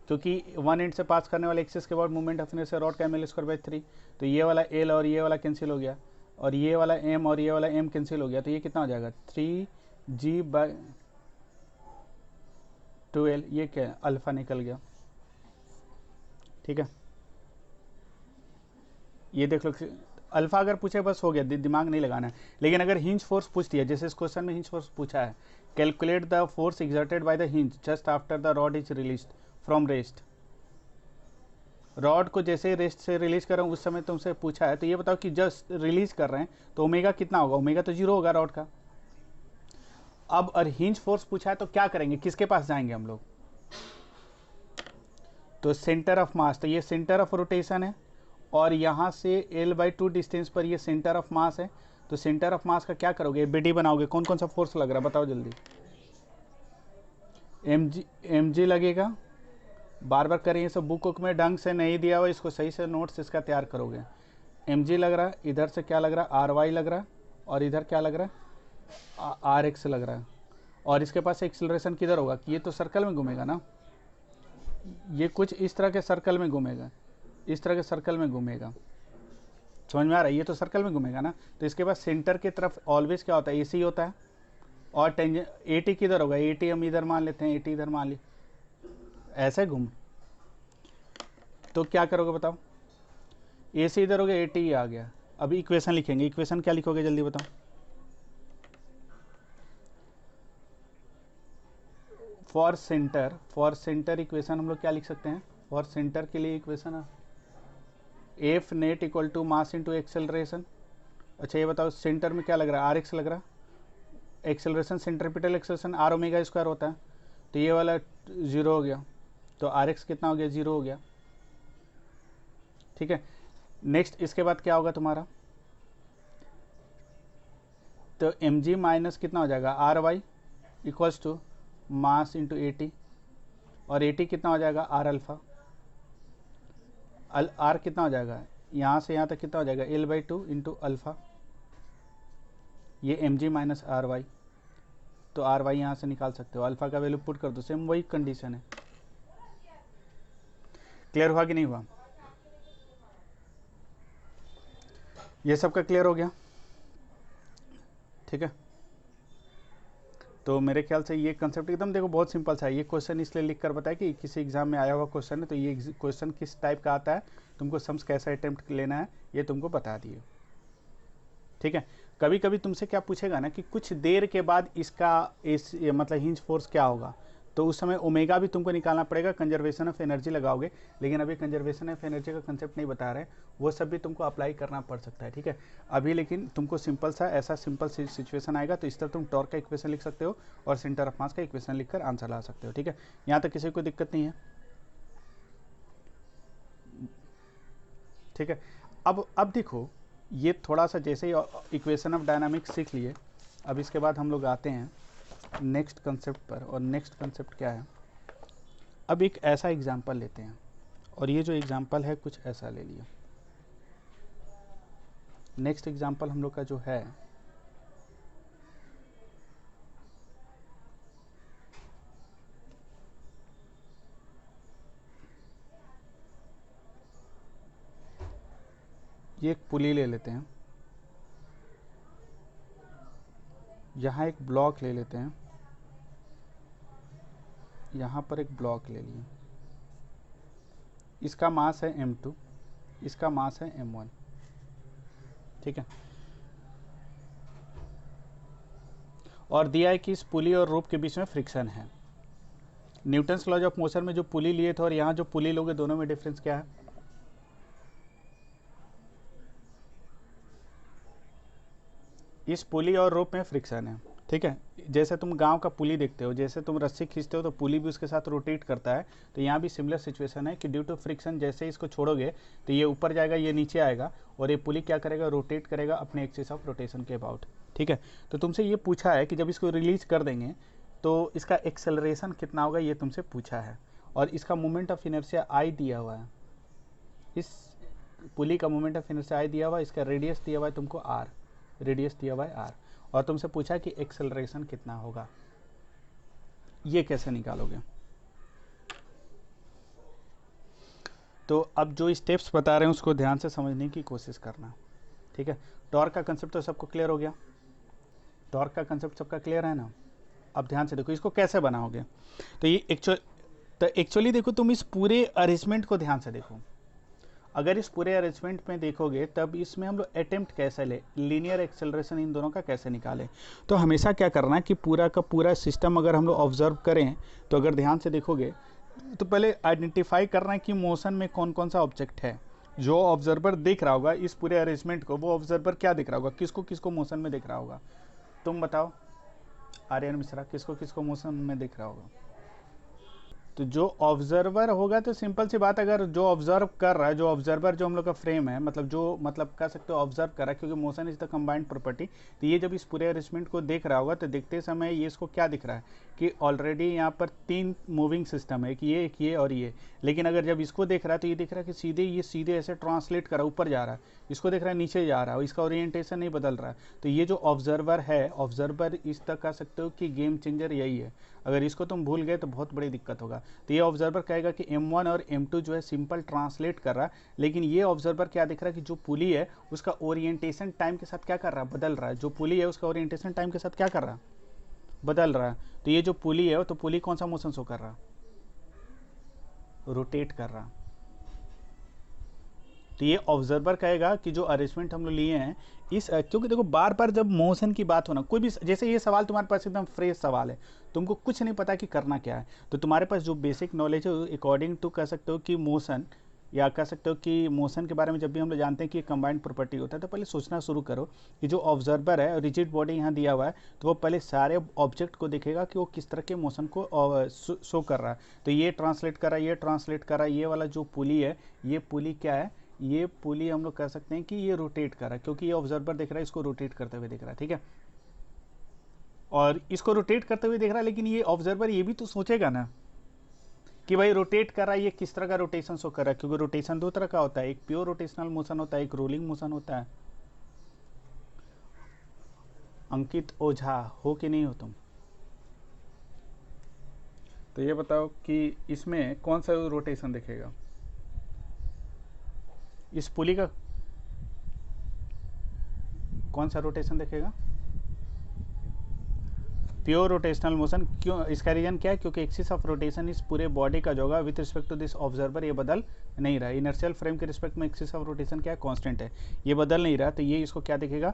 क्योंकि वन एंड से पास करने वाले एक्सिस के बाद मोमेंट ऑफ इनर्शिया रॉड का ml²/3, तो ये वाला L और ये वाला कैंसिल हो गया, और ये वाला M और ये वाला M कैंसिल हो गया, तो ये कितना हो जाएगा? 3g/12, ये क्या? अल्फा निकल गया, ठीक है। ये देख लो, अल्फा अगर पूछे बस हो गया, दिमाग नहीं लगाना है। लेकिन अगर हिंज फोर्स पूछ दिया, जैसे इस क्वेश्चन में हिंज फोर्स पूछा है, calculate the force exerted by the hinge just after the rod is released from rest. Rod को जैसे रेस्ट से रिलीज कर रहे हैं उस समय तुमसे पूछा है, तो ये बताओ कि जस्ट रिलीज कर रहे हैं तो ओमेगा कितना होगा? ओमेगा तो 0 होगा रॉड का। अब और हिंज फोर्स पूछा है तो क्या करेंगे? किसके पास जाएंगे हम लोग? तो सेंटर ऑफ मास, तो ये सेंटर ऑफ रोटेशन है, और यहाँ से L/2 डिस्टेंस पर ये सेंटर ऑफ मास है। तो सेंटर ऑफ मास का क्या करोगे? एफबीडी बनाओगे। कौन कौन सा फोर्स लग रहा है बताओ जल्दी? mg लगेगा, बार बार करें, ये सब बुक में ढंग से नहीं दिया हुआ, इसको सही से नोट्स इसका तैयार करोगे। mg लग रहा है, इधर से क्या लग रहा है? ry लग रहा है, और इधर क्या लग रहा है? rx लग रहा है। और इसके पास एक्सेलरेशन किधर होगा? कि ये तो सर्कल में घूमेगा ना, ये कुछ इस तरह के सर्कल में घूमेगा, इस तरह के सर्कल में घूमेगा, समझ में आ रहा है? ये तो सर्कल में घूमेगा ना, तो इसके बाद सेंटर की तरफ ऑलवेज क्या होता है, AC होता है। और टेंजेंट AT किधर होगा, AT हम इधर मान लेते हैं, AT इधर मान ली, ऐसे घूम, तो क्या करोगे बताओ, AC इधर हो गया, AT आ गया। अभी इक्वेशन लिखेंगे, इक्वेशन क्या लिखोगे जल्दी बताओ। फॉर सेंटर इक्वेशन हम लोग क्या लिख सकते हैं, फॉर सेंटर के लिए इक्वेशन है F net equal to mass into acceleration. अच्छा ये बताओ सेंटर में क्या लग रहा है, RX लग रहा है, acceleration centripetal acceleration R omega square होता है, तो ये वाला 0 हो गया, तो RX कितना हो गया, 0 हो गया। ठीक है, नेक्स्ट इसके बाद क्या होगा तुम्हारा, तो mg माइनस कितना हो जाएगा, RY equals to mass into AT, और AT कितना हो जाएगा, R अल्फा, R कितना हो जाएगा, यहाँ से यहाँ तक कितना हो जाएगा, L/2 इंटू अल्फा, ये mg माइनस RY, तो RY यहाँ से निकाल सकते हो, अल्फा का वैल्यू पुट कर दो, सेम वही कंडीशन है। क्लियर हुआ कि नहीं हुआ, ये सबका क्लियर हो गया? ठीक है, तो मेरे ख्याल से ये कंसेप्ट एकदम देखो बहुत सिंपल सा है। ये क्वेश्चन इसलिए लिख कर बताया कि किसी एग्जाम में आया हुआ क्वेश्चन है, तो ये क्वेश्चन किस टाइप का आता है, तुमको सम्स कैसा अटेम्प्ट लेना है, ये तुमको बता दिए। ठीक है, कभी कभी तुमसे क्या पूछेगा ना कि कुछ देर के बाद इसका मतलब हिंज फोर्स क्या होगा, तो उस समय ओमेगा भी तुमको निकालना पड़ेगा, कंजर्वेशन ऑफ एनर्जी लगाओगे, लेकिन अभी कंजर्वेशन ऑफ एनर्जी का कंसेप्ट नहीं बता रहे, वो सब भी तुमको अप्लाई करना पड़ सकता है। ठीक है, अभी लेकिन तुमको सिंपल सा ऐसा सिंपल सिचुएशन आएगा, तो इस तरह तुम टॉर्क का इक्वेशन लिख सकते हो और सेंटर ऑफ मास का इक्वेशन लिखकर आंसर ला सकते हो। ठीक है, यहाँ तक किसी को दिक्कत नहीं है? ठीक है, अब देखो ये थोड़ा सा जैसे ही इक्वेशन ऑफ डायनामिक्स सीख लिए, अब इसके बाद हम लोग आते हैं नेक्स्ट कंसेप्ट पर, और नेक्स्ट कंसेप्ट क्या है, अब एक ऐसा एग्जांपल लेते हैं, और ये जो एग्जांपल है कुछ ऐसा ले लिया। नेक्स्ट एग्जांपल हम लोग का जो है, ये एक पुली ले लेते हैं, यहाँ एक ब्लॉक ले लेते हैं, यहाँ पर एक ब्लॉक ले लिए, इसका मास है m2, इसका मास है m1। ठीक है, और दिया है कि इस पुली और रोप के बीच में फ्रिक्शन है। न्यूटन्स लॉज ऑफ मोशन में जो पुली लिए थे और यहाँ जो पुली लोगे, दोनों में डिफरेंस क्या है, इस पुली और रोप में फ्रिक्शन है। ठीक है, जैसे तुम गांव का पुली देखते हो, जैसे तुम रस्सी खींचते हो तो पुली भी उसके साथ रोटेट करता है, तो यहाँ भी सिमिलर सिचुएशन है कि ड्यू टू फ्रिक्शन जैसे इसको छोड़ोगे तो ये ऊपर जाएगा, ये नीचे आएगा, और ये पुली क्या करेगा, रोटेट करेगा अपने एक्सिस ऑफ रोटेशन के अबाउट। ठीक है, तो तुमसे ये पूछा है कि जब इसको रिलीज कर देंगे तो इसका एक्सेलरेशन कितना होगा, ये तुमसे पूछा है, और इसका मोमेंट ऑफ इनर्शिया I दिया हुआ है, इस पुली का मोमेंट ऑफ इनर्शिया I दिया हुआ है, इसका रेडियस दिया हुआ है तुमको R, रेडियस दिया हुआ है R, और तुमसे पूछा कि एक्सेलरेशन कितना होगा, ये कैसे निकालोगे। तो अब जो स्टेप्स बता रहे हैं उसको ध्यान से समझने की कोशिश करना। ठीक है, टॉर्क का कंसेप्ट तो सबको क्लियर हो गया, टॉर्क का कंसेप्ट सबका क्लियर है ना। अब ध्यान से देखो इसको कैसे बनाओगे, तो ये एक्चुअली देखो, तुम इस पूरे अरेंजमेंट को ध्यान से देखो, अगर इस पूरे अरेंजमेंट में देखोगे तब इसमें हम लोग अटेम्प्ट कैसे ले, लीनियर एक्सेलरेशन इन दोनों का कैसे निकालें। तो हमेशा क्या करना है कि पूरा का पूरा सिस्टम अगर हम लोग ऑब्जर्व करें, तो अगर ध्यान से देखोगे तो पहले आइडेंटिफाई करना है कि मोशन में कौन कौन सा ऑब्जेक्ट है। जो ऑब्जर्वर देख रहा होगा इस पूरे अरेंजमेंट को, वो ऑब्जर्वर क्या देख रहा होगा, किसको किसको मोशन में देख रहा होगा, तुम बताओ आर्यन मिश्रा, किसको किसको मोशन में देख रहा होगा। तो जो ऑब्जर्वर होगा, तो सिंपल सी बात, अगर जो ऑब्जर्व कर रहा है, जो ऑब्जर्वर जो हम लोग का फ्रेम है, मतलब जो मतलब कह सकते हो ऑब्जर्व कर रहा है, क्योंकि motion is the combined property, तो ये जब इस पूरे अरेंजमेंट को देख रहा होगा तो देखते समय ये इसको क्या दिख रहा है कि ऑलरेडी यहाँ पर 3 मूविंग सिस्टम है, एक ये और ये। लेकिन अगर जब इसको देख रहा है तो ये दिख रहा है कि ये सीधे ऐसे ट्रांसलेट कर रहा है, ऊपर जा रहा है, इसको देख रहा है नीचे जा रहा है, इसका ओरिएंटेशन नहीं बदल रहा है। तो ये जो ऑब्जर्वर है, ऑब्जर्वर इस तक कह सकते हो कि गेम चेंजर यही है। अगर इसको तुम भूल गए तो बहुत बड़ी दिक्कत होगा। तो ये ऑब्जर्वर कहेगा कि M1 और M2 जो है सिंपल ट्रांसलेट कर रहा है, लेकिन ये ऑब्जर्वर क्या दिख रहा है कि जो पुली है उसका ओरिएंटेशन टाइम के साथ क्या कर रहा है, बदल रहा है। जो पुली है उसका ओरिएंटेशन टाइम के साथ क्या कर रहा है, बदल रहा है। तो ये जो पुली है तो पुली कौन सा मोशन शो कर रहा है, रोटेट कर रहा। तो ये ऑब्जर्वर कहेगा कि जो अरेंजमेंट हम लोग लिए हैं इस क्योंकि देखो बार बार जब मोशन की बात होना, कोई भी जैसे ये सवाल तुम्हारे पास एकदम फ्रेश सवाल है, तुमको कुछ नहीं पता कि करना क्या है, तो तुम्हारे पास जो बेसिक नॉलेज है अकॉर्डिंग टू कह सकते हो कि मोशन, या कह सकते हो कि मोशन के बारे में जब भी हम लोग जानते हैं कि कंबाइंड प्रॉपर्टी होता है, तो पहले सोचना शुरू करो कि जो ऑब्जर्वर है रिजिड बॉडी यहाँ दिया हुआ है, तो वो पहले सारे ऑब्जेक्ट को देखेगा कि वो किस तरह के मोशन को शो कर रहा है। तो ये ट्रांसलेट कर रहा है, ये ट्रांसलेट कर रहा है, ये वाला जो पुली है, ये पुली क्या है, ये पुली हम लोग कह सकते हैं कि ये रोटेट कर रहा है, क्योंकि ये ऑब्जर्वर देख रहा है इसको रोटेट करते हुए देख रहा है, ठीक है। और इसको रोटेट करते हुए देख रहा है, लेकिन ये ऑब्जर्वर ये भी तो सोचेगा ना कि भाई रोटेट कर रहा है, ये किस तरह का रोटेशन शो कर रहा है, क्योंकि रोटेशन दो तरह का होता है, एक प्योर रोटेशनल मोशन होता है, एक रोलिंग मोशन होता है। अंकित ओझा हो कि नहीं हो तुम? तो ये बताओ कि इसमें कौन सा रोटेशन दिखेगा, इस पुली का कौन सा रोटेशन दिखेगा, प्योर रोटेशनल मोशन। क्यों, इसका रीजन क्या है, क्योंकि एक्सिस ऑफ रोटेशन इस पूरे बॉडी का जो होगा with respect to this observer ये बदल नहीं रहा है। इनर्शियल फ्रेम के रिस्पेक्ट में एक्सिस ऑफ रोटेशन क्या है, कांस्टेंट है, ये बदल नहीं रहा। तो ये इसको क्या दिखेगा,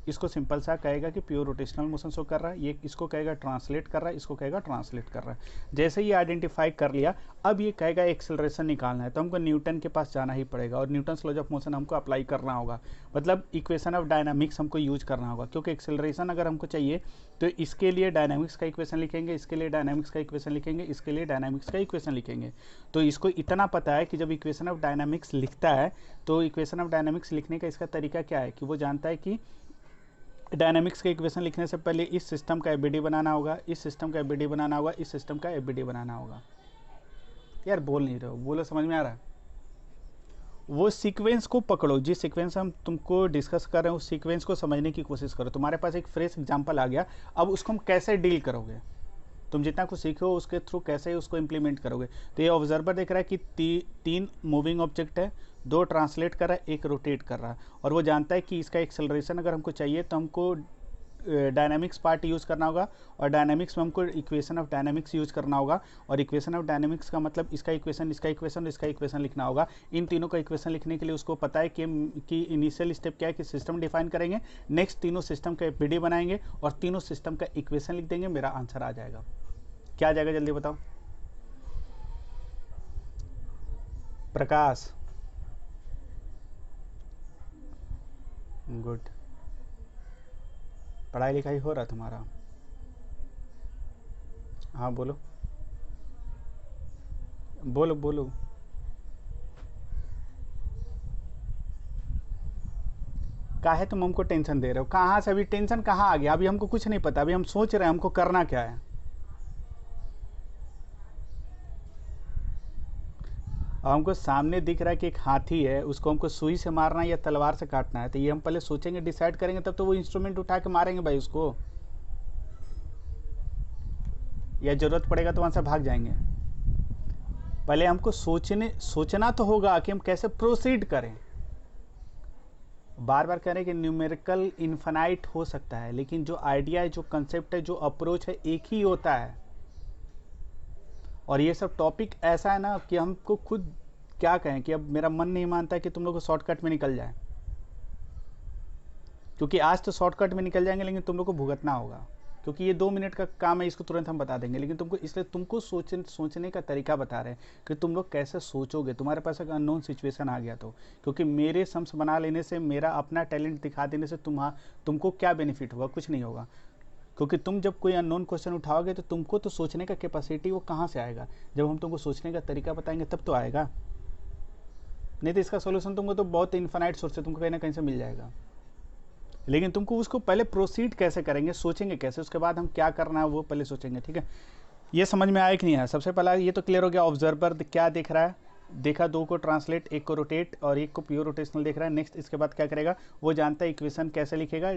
इसको सिंपल सा कहेगा कि प्योर रोटेशनल मोशन शो कर रहा है, ये इसको कहेगा ट्रांसलेट कर रहा है, इसको कहेगा ट्रांसलेट कर रहा है। जैसे ये आइडेंटिफाई कर लिया, अब ये कहेगा एक्सेलरेशन निकालना है, तो हमको न्यूटन के पास जाना ही पड़ेगा और न्यूटन्स लॉज ऑफ मोशन हमको अप्लाई करना होगा, मतलब इक्वेशन ऑफ डायनामिक्स हमको यूज करना होगा, क्योंकि एक्सेलरेशन अगर हमको चाहिए तो इसके लिए डायनामिक्स का इक्वेशन लिखेंगे, इसके लिए डायनामिक्स का इक्वेशन लिखेंगे, इसके लिए डायनामिक्स का इक्वेशन लिखेंगे। तो इसको इतना पता है कि जब इक्वेशन ऑफ डायनामिक्स लिखता है तो इक्वेशन ऑफ डायनामिक्स लिखने का इसका तरीका क्या है कि वो जानता है कि डायनामिक्स का इक्वेशन लिखने से पहले इस सिस्टम का एबीडी बनाना होगा, इस सिस्टम का एबीडी बनाना होगा, इस सिस्टम का एबीडी बनाना होगा। यार बोल नहीं रहे हो, बोलो, समझ में आ रहा है? वो सीक्वेंस को पकड़ो, जिस सीक्वेंस हम तुमको डिस्कस कर रहे हैं उस सीक्वेंस को समझने की कोशिश करो। तुम्हारे पास एक फ्रेश एग्जांपल आ गया, अब उसको हम कैसे डील करोगे, तुम जितना कुछ सीखो उसके थ्रू कैसे उसको इम्प्लीमेंट करोगे। तो ये ऑब्जर्वर देख रहा है कि तीन मूविंग ऑब्जेक्ट है, दो ट्रांसलेट कर रहा है, एक रोटेट कर रहा है, और वो जानता है कि इसका एक्सेलरेशन अगर हमको चाहिए तो हमको डायनामिक्स पार्ट यूज़ करना होगा, और डायनामिक्स में हमको इक्वेशन ऑफ डायनामिक्स यूज़ करना होगा, और इक्वेशन ऑफ डायनामिक्स का मतलब इसका इक्वेशन, इसका इक्वेशन, इसका इक्वेशन लिखना होगा। इन तीनों का इक्वेशन लिखने के लिए उसको पता है कि इनिशियल स्टेप क्या है कि सिस्टम डिफाइन करेंगे, नेक्स्ट तीनों सिस्टम का एपीडी बनाएंगे और तीनों सिस्टम का इक्वेशन लिख देंगे, मेरा आंसर आ जाएगा। क्या आ जाएगा जल्दी बताओ? प्रकाश, गुड, पढ़ाई लिखाई हो रहा तुम्हारा? हाँ बोलो बोलो बोलो। काहे तुम हमको टेंशन दे रहे हो? कहाँ से अभी टेंशन कहाँ आ गया? अभी हमको कुछ नहीं पता, अभी हम सोच रहे हैं हमको करना क्या है। और हमको सामने दिख रहा है कि एक हाथी है, उसको हमको सुई से मारना है या तलवार से काटना है, तो ये हम पहले सोचेंगे, डिसाइड करेंगे, तब तो वो इंस्ट्रूमेंट उठा के मारेंगे भाई उसको, या जरूरत पड़ेगा तो वहां से भाग जाएंगे। पहले हमको सोचना तो होगा कि हम कैसे प्रोसीड करें। बार बार कह रहे हैं कि न्यूमेरिकल इन्फिनाइट हो सकता है, लेकिन जो आइडिया है, जो कंसेप्ट है, जो अप्रोच है, एक ही होता है। और ये सब टॉपिक ऐसा है ना कि हमको खुद क्या कहें कि अब मेरा मन नहीं मानता है कि तुम लोग को शॉर्टकट में निकल जाए, क्योंकि आज तो शॉर्टकट में निकल जाएंगे, लेकिन तुम लोग को भुगतना होगा, क्योंकि ये 2 मिनट का काम है, इसको तुरंत हम बता देंगे, लेकिन तुमको इसलिए तुमको सोचने का तरीका बता रहे हैं कि तुम लोग कैसे सोचोगे। तुम्हारे पास अगर अननोन सिचुएशन आ गया तो, क्योंकि मेरे सम्स बना लेने से, मेरा अपना टैलेंट दिखा देने से तुमको क्या बेनिफिट होगा? कुछ नहीं होगा, क्योंकि तुम जब कोई अननोन क्वेश्चन उठाओगे तो तुमको तो सोचने का कैपेसिटी वो कहाँ से आएगा? जब हम तुमको सोचने का तरीका बताएंगे तब तो आएगा, नहीं तो इसका सोल्यूशन तुमको तो बहुत इन्फिनाइट सोर्स से तुमको कहीं ना कहीं से मिल जाएगा। लेकिन तुमको उसको पहले प्रोसीड कैसे करेंगे, सोचेंगे कैसे, उसके बाद हम क्या करना है वो पहले सोचेंगे, ठीक है? ये समझ में आया कि नहीं आया? सबसे पहला ये तो क्लियर हो गया, ऑब्जर्वर क्या देख रहा है, देखा, दो को ट्रांसलेट, एक को रोटेट और एक को प्योर रोटेशनल देख रहा है। नेक्स्ट इसके बाद क्या करेगा, वो जानता है इक्वेशन कैसे लिखेगा,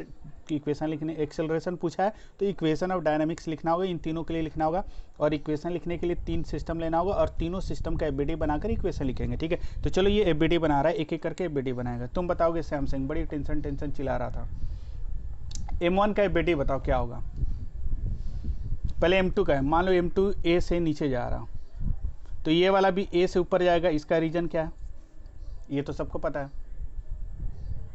इक्वेशन लिखने, एक्सेलरेशन पूछा है तो इक्वेशन ऑफ डायनामिक्स लिखना होगा, इन तीनों के लिए लिखना होगा। और इक्वेशन लिखने के लिए 3 सिस्टम लेना होगा और तीनों सिस्टम का एबीडी बनाकर इक्वेशन लिखेंगे, ठीक है। तो चलो ये एबीडी बना रहा है, एक एक करके एबीडी बनाएगा। तुम बताओगे सैमसंग, बड़ी टेंशन चिल्ला रहा था। M1 का एबीडी बताओ क्या होगा। पहले M2 का है, मान लो M2 A से नीचे जा रहा, तो ये वाला भी A से ऊपर जाएगा, इसका रीजन क्या है, ये तो सबको पता है।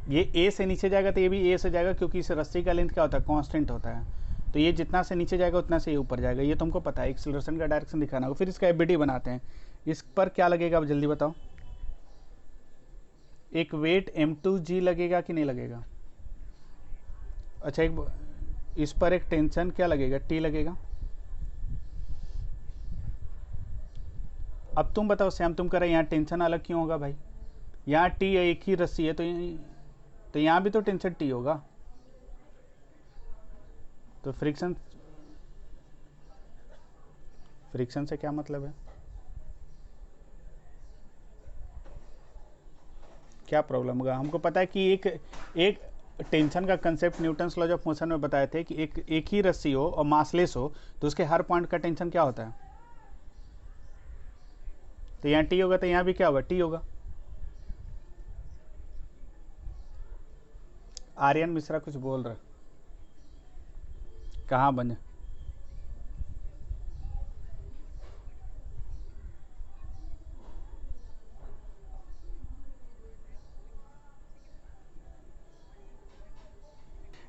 ये A से नीचे जाएगा तो ये भी A से जाएगा, क्योंकि इस रस्सी का लेंथ क्या होता है, कांस्टेंट होता है। तो ये जितना से नीचे जाएगा उतना से ये ऊपर जाएगा, ये तुमको पता है। एक्सेलरेशन का डायरेक्शन दिखाना होगा। फिर इसका एबीडी बनाते हैं। इस पर क्या लगेगा अब जल्दी बताओ। एक वेट M2G लगेगा कि नहीं लगेगा। अच्छा, एक इस पर एक टेंशन क्या लगेगा, T लगेगा। अब तुम बताओ श्याम, तुम कह रहे यहाँ टेंशन अलग क्यों होगा भाई, यहाँ T एक ही रस्सी है तो यहाँ भी तो टेंशन T होगा। तो फ्रिक्शन से क्या मतलब है, क्या प्रॉब्लम होगा। हमको पता है कि एक टेंशन का concept Newton's laws of motion में बताए थे कि एक ही रस्सी हो और मासलेस हो तो उसके हर पॉइंट का टेंशन क्या होता है। तो यहाँ T होगा तो यहाँ भी क्या होगा, T होगा। आर्यन मिश्रा कुछ बोल रहा, कहाँ बने।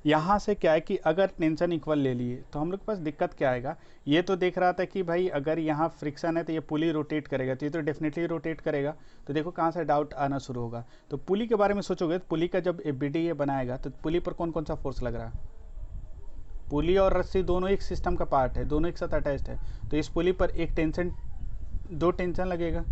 यहाँ से क्या है कि अगर टेंशन इक्वल ले लिए तो हम लोग के पास दिक्कत क्या आएगा। ये तो देख रहा था कि भाई अगर यहाँ फ्रिक्शन है तो ये पुली रोटेट करेगा, तो ये तो डेफिनेटली रोटेट करेगा। तो देखो कहाँ से डाउट आना शुरू होगा। तो पुली के बारे में सोचोगे तो पुली का जब एबीडी ये बनाएगा तो पुली पर कौन कौन सा फोर्स लग रहा है। पुली और रस्सी दोनों एक सिस्टम का पार्ट है, दोनों एक साथ अटैच्ड है। तो इस पुली पर एक टेंशन, 2 टेंशन लगेगा।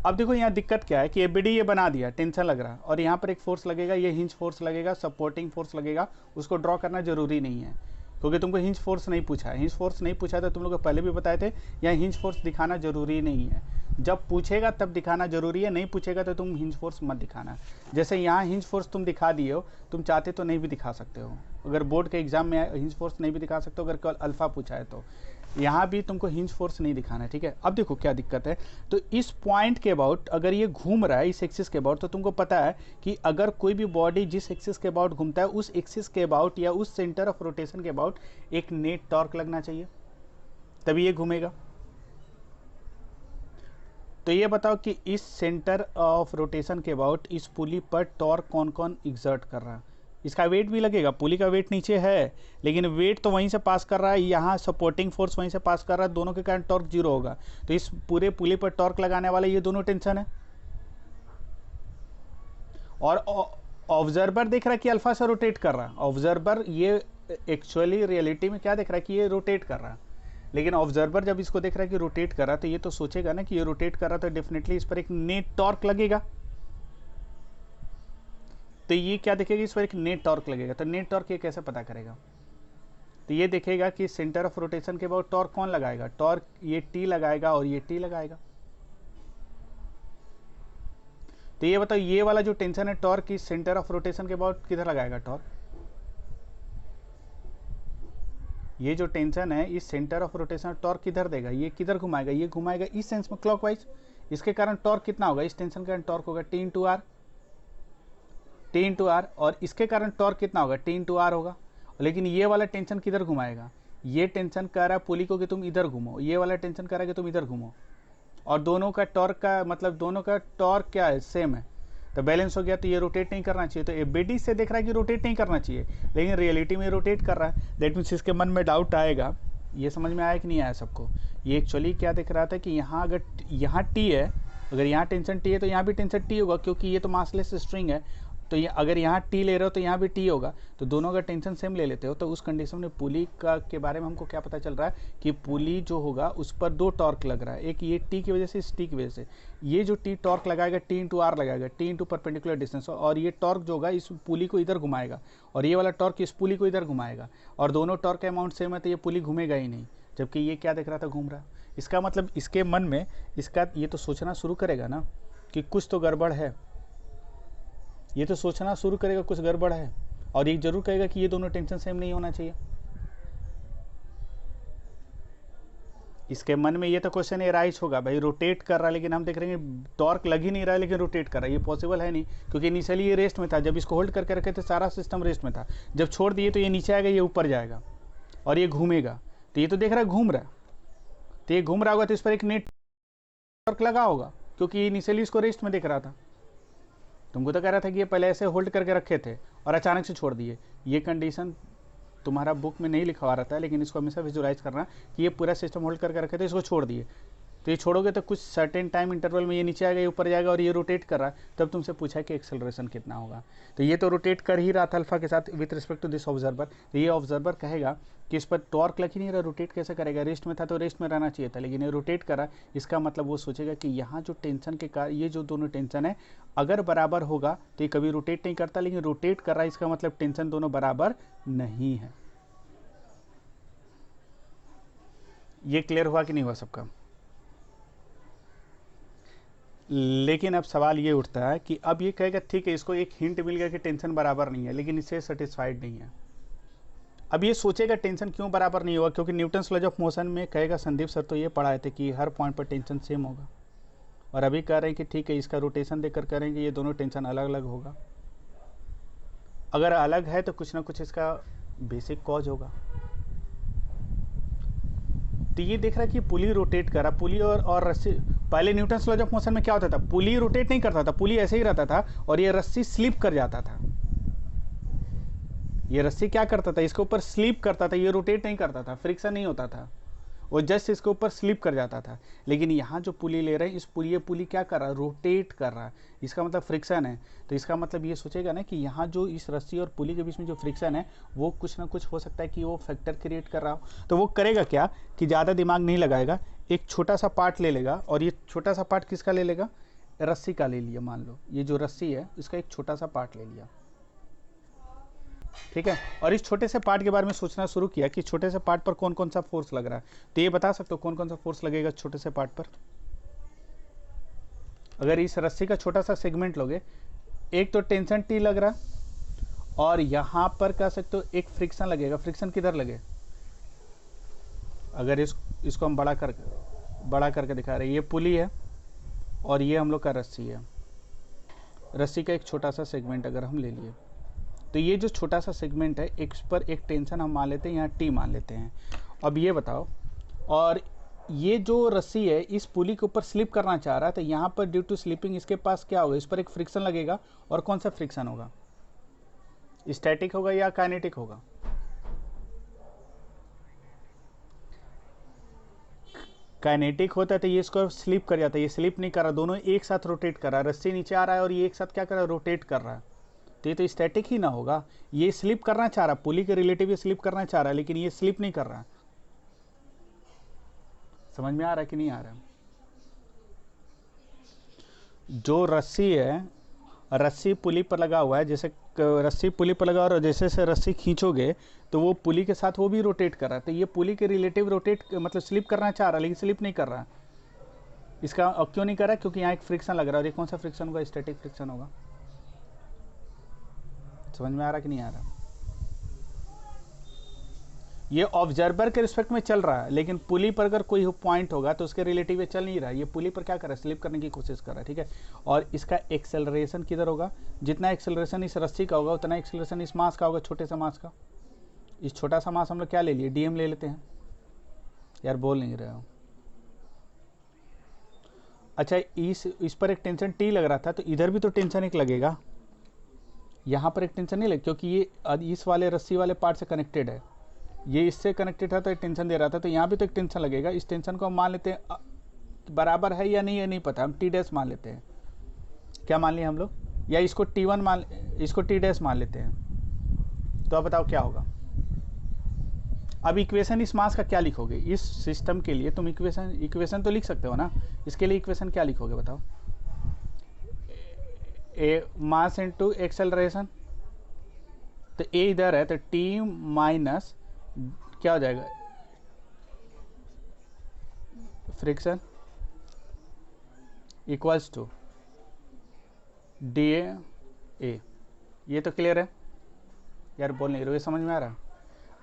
अब देखो यहाँ दिक्कत क्या है कि एबीडी ये बना दिया, टेंशन लग रहा है, और यहाँ पर एक फोर्स लगेगा, ये हिंज फोर्स लगेगा, सपोर्टिंग फोर्स लगेगा। उसको ड्रॉ करना जरूरी नहीं है क्योंकि तुमको हिंज फोर्स नहीं पूछा है। हिंज फोर्स नहीं पूछा है तो तुम लोग को पहले भी बताए थे, यहाँ हिंज फोर्स दिखाना जरूरी नहीं है। जब पूछेगा तब दिखाना जरूरी है, नहीं पूछेगा तो तुम हिंज फोर्स मत दिखाना। जैसे यहाँ हिंज फोर्स तुम दिखा दिए हो, तुम चाहते तो नहीं भी दिखा सकते हो। अगर बोर्ड के एग्जाम में हिंज फोर्स नहीं भी दिखा सकते हो, अगर केवल अल्फा पूछा है तो यहाँ भी तुमको हिंज फोर्स नहीं दिखाना है, ठीक है। अब देखो क्या दिक्कत है। तो इस पॉइंट के अबाउट अगर ये घूम रहा है इस एक्सिस के अबाउट, तो तुमको पता है कि अगर कोई भी बॉडी जिस एक्सिस के अबाउट घूमता है उस एक्सिस के अबाउट या उस सेंटर ऑफ रोटेशन के अबाउट एक नेट टॉर्क लगना चाहिए, तभी ये घूमेगा। तो ये बताओ कि इस सेंटर ऑफ रोटेशन के अबाउट इस पुली पर टॉर्क कौन कौन एग्जर्ट कर रहा है। इसका वेट भी लगेगा, पुली का वेट नीचे है लेकिन वेट तो वहीं से पास कर रहा है, यहाँ सपोर्टिंग फोर्स वहीं से पास कर रहा है, दोनों के कारण टॉर्क 0 होगा। तो इस पूरे पुली पर टॉर्क लगाने वाले ये दोनों टेंशन है। और ऑब्जर्वर देख रहा है कि अल्फा से रोटेट कर रहा है। ऑब्जर्वर ये एक्चुअली रियलिटी में क्या देख रहा है कि ये रोटेट कर रहा है, लेकिन ऑब्जर्वर जब इसको देख रहा है कि रोटेट कर रहा है तो ये तो सोचेगा ना कि ये रोटेट कर रहा है, तो डेफिनेटली इस पर एक नेट टॉर्क लगेगा। तो ये क्या देखेगा, इस पर एक नेट टॉर्क लगेगा। तो नेट टॉर्क ये कैसे पता करेगा, तो ये देखेगा कि सेंटर ऑफ रोटेशन के बाद टॉर्क कौन लगाएगा, टॉर्क ये टी लगाएगा और ये टी लगाएगा। तो ये बताओ ये वाला जो टेंशन है टॉर्क इस सेंटर ऑफ रोटेशन के बाद किधर लगाएगा टॉर्क। ये जो टेंशन है इस सेंटर ऑफ रोटेशन टॉर्क किधर देगा, ये किधर घुमाएगा, ये घुमाएगा इस सेंस में क्लॉकवाइज। इसके कारण टॉर्क कितना होगा, इस टेंशन के कारण टॉर्क होगा T इंटू आर, और इसके कारण टॉर्क कितना होगा T इंटू आर होगा। लेकिन ये वाला टेंशन किधर घुमाएगा, ये टेंशन कह रहा है पुली को कि तुम इधर घूमो, ये वाला टेंशन कह रहा है कि तुम इधर घूमो, और दोनों का टॉर्क का मतलब दोनों का टॉर्क क्या है, सेम है। तो बैलेंस हो गया। तो ये रोटेट नहीं करना चाहिए। तो एबीडी से देख रहा है कि रोटेट नहीं करना चाहिए, लेकिन रियलिटी में रोटेट कर रहा है। दैट मीन्स इसके मन में डाउट आएगा। ये समझ में आया कि नहीं आया सबको। ये एक्चुअली क्या दिख रहा था कि यहाँ अगर यहाँ टी है, अगर यहाँ टेंशन टी है तो यहाँ भी टेंशन टी होगा, क्योंकि ये तो मासलेस स्ट्रिंग है। तो ये अगर यहाँ टी ले रहे हो तो यहाँ भी टी होगा, तो दोनों का टेंशन सेम ले लेते हो। तो उस कंडीशन में पुली का के बारे में हमको क्या पता चल रहा है कि पुली जो होगा उस पर 2 टॉर्क लग रहा है, एक ये टी की वजह से, इस टी की वजह से। ये जो टी टॉर्क लगाएगा T इंटू आर लगाएगा, T इंटू परपेंडिकुलर डिस्टेंस, और ये टॉर्क जो होगा इस पुली को इधर घुमाएगा, और ये वाला टॉर्क इस पुली को इधर घुमाएगा, और दोनों टॉर्क का अमाउंट सेम है, तो ये पुली घूमेगा ही नहीं। जबकि ये क्या देख रहा था, घूम रहा। इसका मतलब इसके मन में इसका ये तो सोचना शुरू करेगा ना कि कुछ तो गड़बड़ है, ये तो सोचना शुरू करेगा कुछ गड़बड़ है। और ये जरूर कहेगा कि ये दोनों टेंशन सेम नहीं होना चाहिए। इसके मन में ये तो क्वेश्चन एराइज होगा, भाई रोटेट कर रहा है लेकिन हम देख रहे हैं टॉर्क लग ही नहीं रहा है लेकिन रोटेट कर रहा है, ये पॉसिबल है नहीं, क्योंकि इनिशियली ये रेस्ट में था, जब इसको होल्ड करके रखे थे सारा सिस्टम रेस्ट में था, जब छोड़ दिए तो ये नीचे आएगा, ये ऊपर जाएगा और ये घूमेगा, तो ये तो देख रहा है घूम रहा है, तो ये घूम रहा होगा तो इस पर एक नेट टॉर्क लगा होगा, क्योंकि इनिशियली इसको रेस्ट में देख रहा था। तुमको तो कह रहा था कि ये पहले ऐसे होल्ड करके रखे थे और अचानक से छोड़ दिए। ये कंडीशन तुम्हारा बुक में नहीं लिखा हुआ रहता है, लेकिन इसको हमेशा विजुलाइज करना कि ये पूरा सिस्टम होल्ड करके रखे थे, इसको छोड़ दिए, तो ये छोड़ोगे तो कुछ सर्टेन टाइम इंटरवल में ये नीचे आएगा, ये ऊपर जाएगा और ये रोटेट कर रहा है, तब तुमसे पूछा कि एक्सेलरेशन कितना होगा। तो ये तो रोटेट कर ही रहा था अल्फा के साथ with respect to this observer, तो ये ऑब्जर्वर कहेगा कि इस पर टॉर्क लग ही नहीं रहा, रोटेट कैसे करेगा, रेस्ट में था तो रेस्ट में रहना चाहिए था, लेकिन ये रोटेट करा, इसका मतलब वो सोचेगा कि यहाँ जो टेंशन के कारण ये जो दोनों टेंशन है अगर बराबर होगा तो ये कभी रोटेट नहीं करता, लेकिन रोटेट कर रहा है इसका मतलब टेंशन दोनों बराबर नहीं है। ये क्लियर हुआ कि नहीं हुआ सबका? लेकिन अब सवाल ये उठता है कि अब ये कहेगा ठीक है, इसको एक हिंट मिल गया कि टेंशन बराबर नहीं है, लेकिन इससे सेटिस्फाइड नहीं है। अब ये सोचेगा टेंशन क्यों बराबर नहीं होगा, क्योंकि न्यूटन्स लॉज ऑफ मोशन में कहेगा संदीप सर तो ये पढ़ाए थे कि हर पॉइंट पर टेंशन सेम होगा, और अभी कह रहे हैं कि ठीक है इसका रोटेशन देकर करेंगे ये दोनों टेंशन अलग अलग होगा। अगर अलग है तो कुछ ना कुछ इसका बेसिक कॉज होगा। तो ये देख रहा है कि पुली रोटेट कर रहा, पुली और रस्सी, पहले न्यूटन्स लॉज ऑफ मोशन में क्या होता था, पुली रोटेट नहीं करता था, पुली ऐसे ही रहता था और ये रस्सी स्लिप कर जाता था, ये रस्सी क्या करता था इसके ऊपर स्लिप करता था, ये रोटेट नहीं करता था, फ्रिक्शन नहीं होता था, वो जस्ट इसके ऊपर स्लिप कर जाता था। लेकिन यहाँ जो पुली ले रहे हैं इस पुली, ये पुली क्या कर रहा है, रोटेट कर रहा है, इसका मतलब फ्रिक्शन है, तो इसका मतलब ये सोचेगा ना कि यहाँ जो इस रस्सी और पुली के बीच में जो फ्रिक्शन है वो कुछ ना कुछ हो सकता है कि वो फैक्टर क्रिएट कर रहा हो। तो वो करेगा क्या कि ज़्यादा दिमाग नहीं लगाएगा, एक छोटा सा पार्ट ले लेगा, और ये छोटा सा पार्ट किसका ले लेगा, रस्सी का ले लिया, मान लो ये जो रस्सी है इसका एक छोटा सा पार्ट ले लिया, ठीक है, और इस छोटे से पार्ट के बारे में सोचना शुरू किया कि छोटे से पार्ट पर कौन कौन सा फोर्स लग रहा है। तो ये बता सकते हो कौन कौन सा फोर्स लगेगा छोटे से पार्ट पर? अगर इस रस्सी का छोटा सा सेगमेंट लोगे, एक तो टेंशन टी लग रहा, और यहां पर कह सकते हो एक फ्रिक्शन लगेगा। फ्रिक्शन किधर लगे, अगर इसको हम बड़ा करके दिखा रहे हैं, ये पुली है और ये हम लोग का रस्सी है, रस्सी का एक छोटा सा सेगमेंट अगर हम ले लिए, तो ये जो छोटा सा सेगमेंट है इस पर एक टेंशन हम मान लेते हैं, यहाँ टी मान लेते हैं। अब ये बताओ, और ये जो रस्सी है इस पुली के ऊपर स्लिप करना चाह रहा है, तो यहाँ पर ड्यू टू स्लिपिंग इसके पास क्या होगा, इस पर एक फ्रिक्शन लगेगा, और कौन सा फ्रिक्शन होगा, स्टैटिक होगा या काइनेटिक होगा? काइनेटिक होता है तो ये इसको स्लिप कर जाता है, ये स्लिप नहीं कर रहा, दोनों एक साथ रोटेट कर रहा है, रस्सी नीचे आ रहा है और ये एक साथ क्या कर रहा है, रोटेट कर रहा है, तो ये तो स्टैटिक ही ना होगा। ये स्लिप करना चाह रहा है, पुली के रिलेटिव ये स्लिप करना चाह रहा है, लेकिन ये स्लिप नहीं कर रहा है। समझ में आ रहा है कि नहीं आ रहा है? जो रस्सी है, रस्सी पुली पर लगा हुआ है, जैसे रस्सी पुली पर लगा और जैसे से रस्सी खींचोगे तो वो पुली के साथ वो भी रोटेट कर रहा है, तो ये पुली के रिलेटिव रोटेट मतलब स्लिप करना चाह रहा है लेकिन स्लिप नहीं कर रहा है। इसका क्यों नहीं कर रहा है, क्योंकि यहाँ एक फ्रिक्शन लग रहा है, और ये कौन सा फ्रिक्शन होगा, स्टैटिक फ्रिक्शन होगा। समझ में आ रहा कि नहीं आ रहा? ये ऑब्जर्वर के रिस्पेक्ट में चल रहा है, लेकिन पुली पर अगर कोई पॉइंट होगा तो उसके रिलेटिव ये चल नहीं रहा है, ये पुली पर क्या कर रहा है, स्लिप करने की कोशिश कर रहा है, ठीक है। और इसका एक्सेलरेशन किधर होगा, जितना एक्सेलरेशन इस रस्सी का होगा उतना एक्सेलरेशन इस मास का होगा, छोटे सा मास का। इस छोटा सा मास हम लोग क्या ले लिए, डीएम ले लेते हैं, यार बोल नहीं रहे हो। अच्छा, इस पर एक टेंशन टी लग रहा था, तो इधर भी तो टेंशन एक लगेगा, यहाँ पर एक टेंशन नहीं लगे, क्योंकि ये इस वाले रस्सी वाले पार्ट से कनेक्टेड है, ये इससे कनेक्टेड था तो एक टेंशन दे रहा था, तो यहाँ भी तो एक टेंशन लगेगा। इस टेंशन को हम मान लेते हैं बराबर है या नहीं, ये नहीं पता, हम टी डैश मान लेते हैं। क्या मान लिया हम लोग, या इसको T1 इसको टी डैश मान लेते हैं। तो अब बताओ क्या होगा। अब इक्वेशन इस मास का क्या लिखोगे, इस सिस्टम के लिए तुम इक्वेशन तो लिख सकते हो ना, इसके लिए इक्वेशन क्या लिखोगे बताओ, ए मास इनटू एक्सेलरेशन, तो ए इधर है तो टी माइनस क्या हो जाएगा, friction equals to D A. ये तो क्लियर है। यार बोल नहीं रहे, समझ में आ रहा?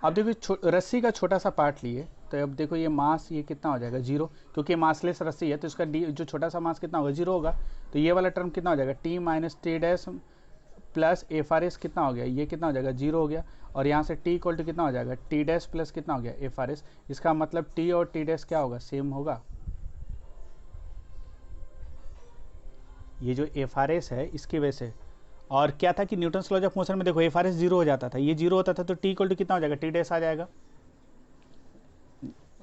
अब देखो रस्सी का छोटा सा पार्ट लिए, तो अब देखो ये मास ये कितना हो जाएगा 0, क्योंकि मासलेस रस्सी है तो इसका डी जो छोटा सा मास कितना होगा 0 होगा। तो ये वाला टर्म कितना हो जाएगा T minus T dash plus F R S कितना हो गया, ये कितना हो जाएगा 0 हो गया। और यहाँ से टी इक्वल टू कितना हो जाएगा टी डैश प्लस कितना हो गया एफ आर एस। इसका मतलब टी और टी डैश क्या होगा, सेम होगा। ये जो एफ आर एस है इसकी वजह से, और क्या था कि न्यूटन्स लॉज ऑफ मोशन में देखो एफ आर एस 0 हो जाता था, ये 0 होता था तो टी इक्वल टू कितना हो जाएगा टी डैश आ जाएगा।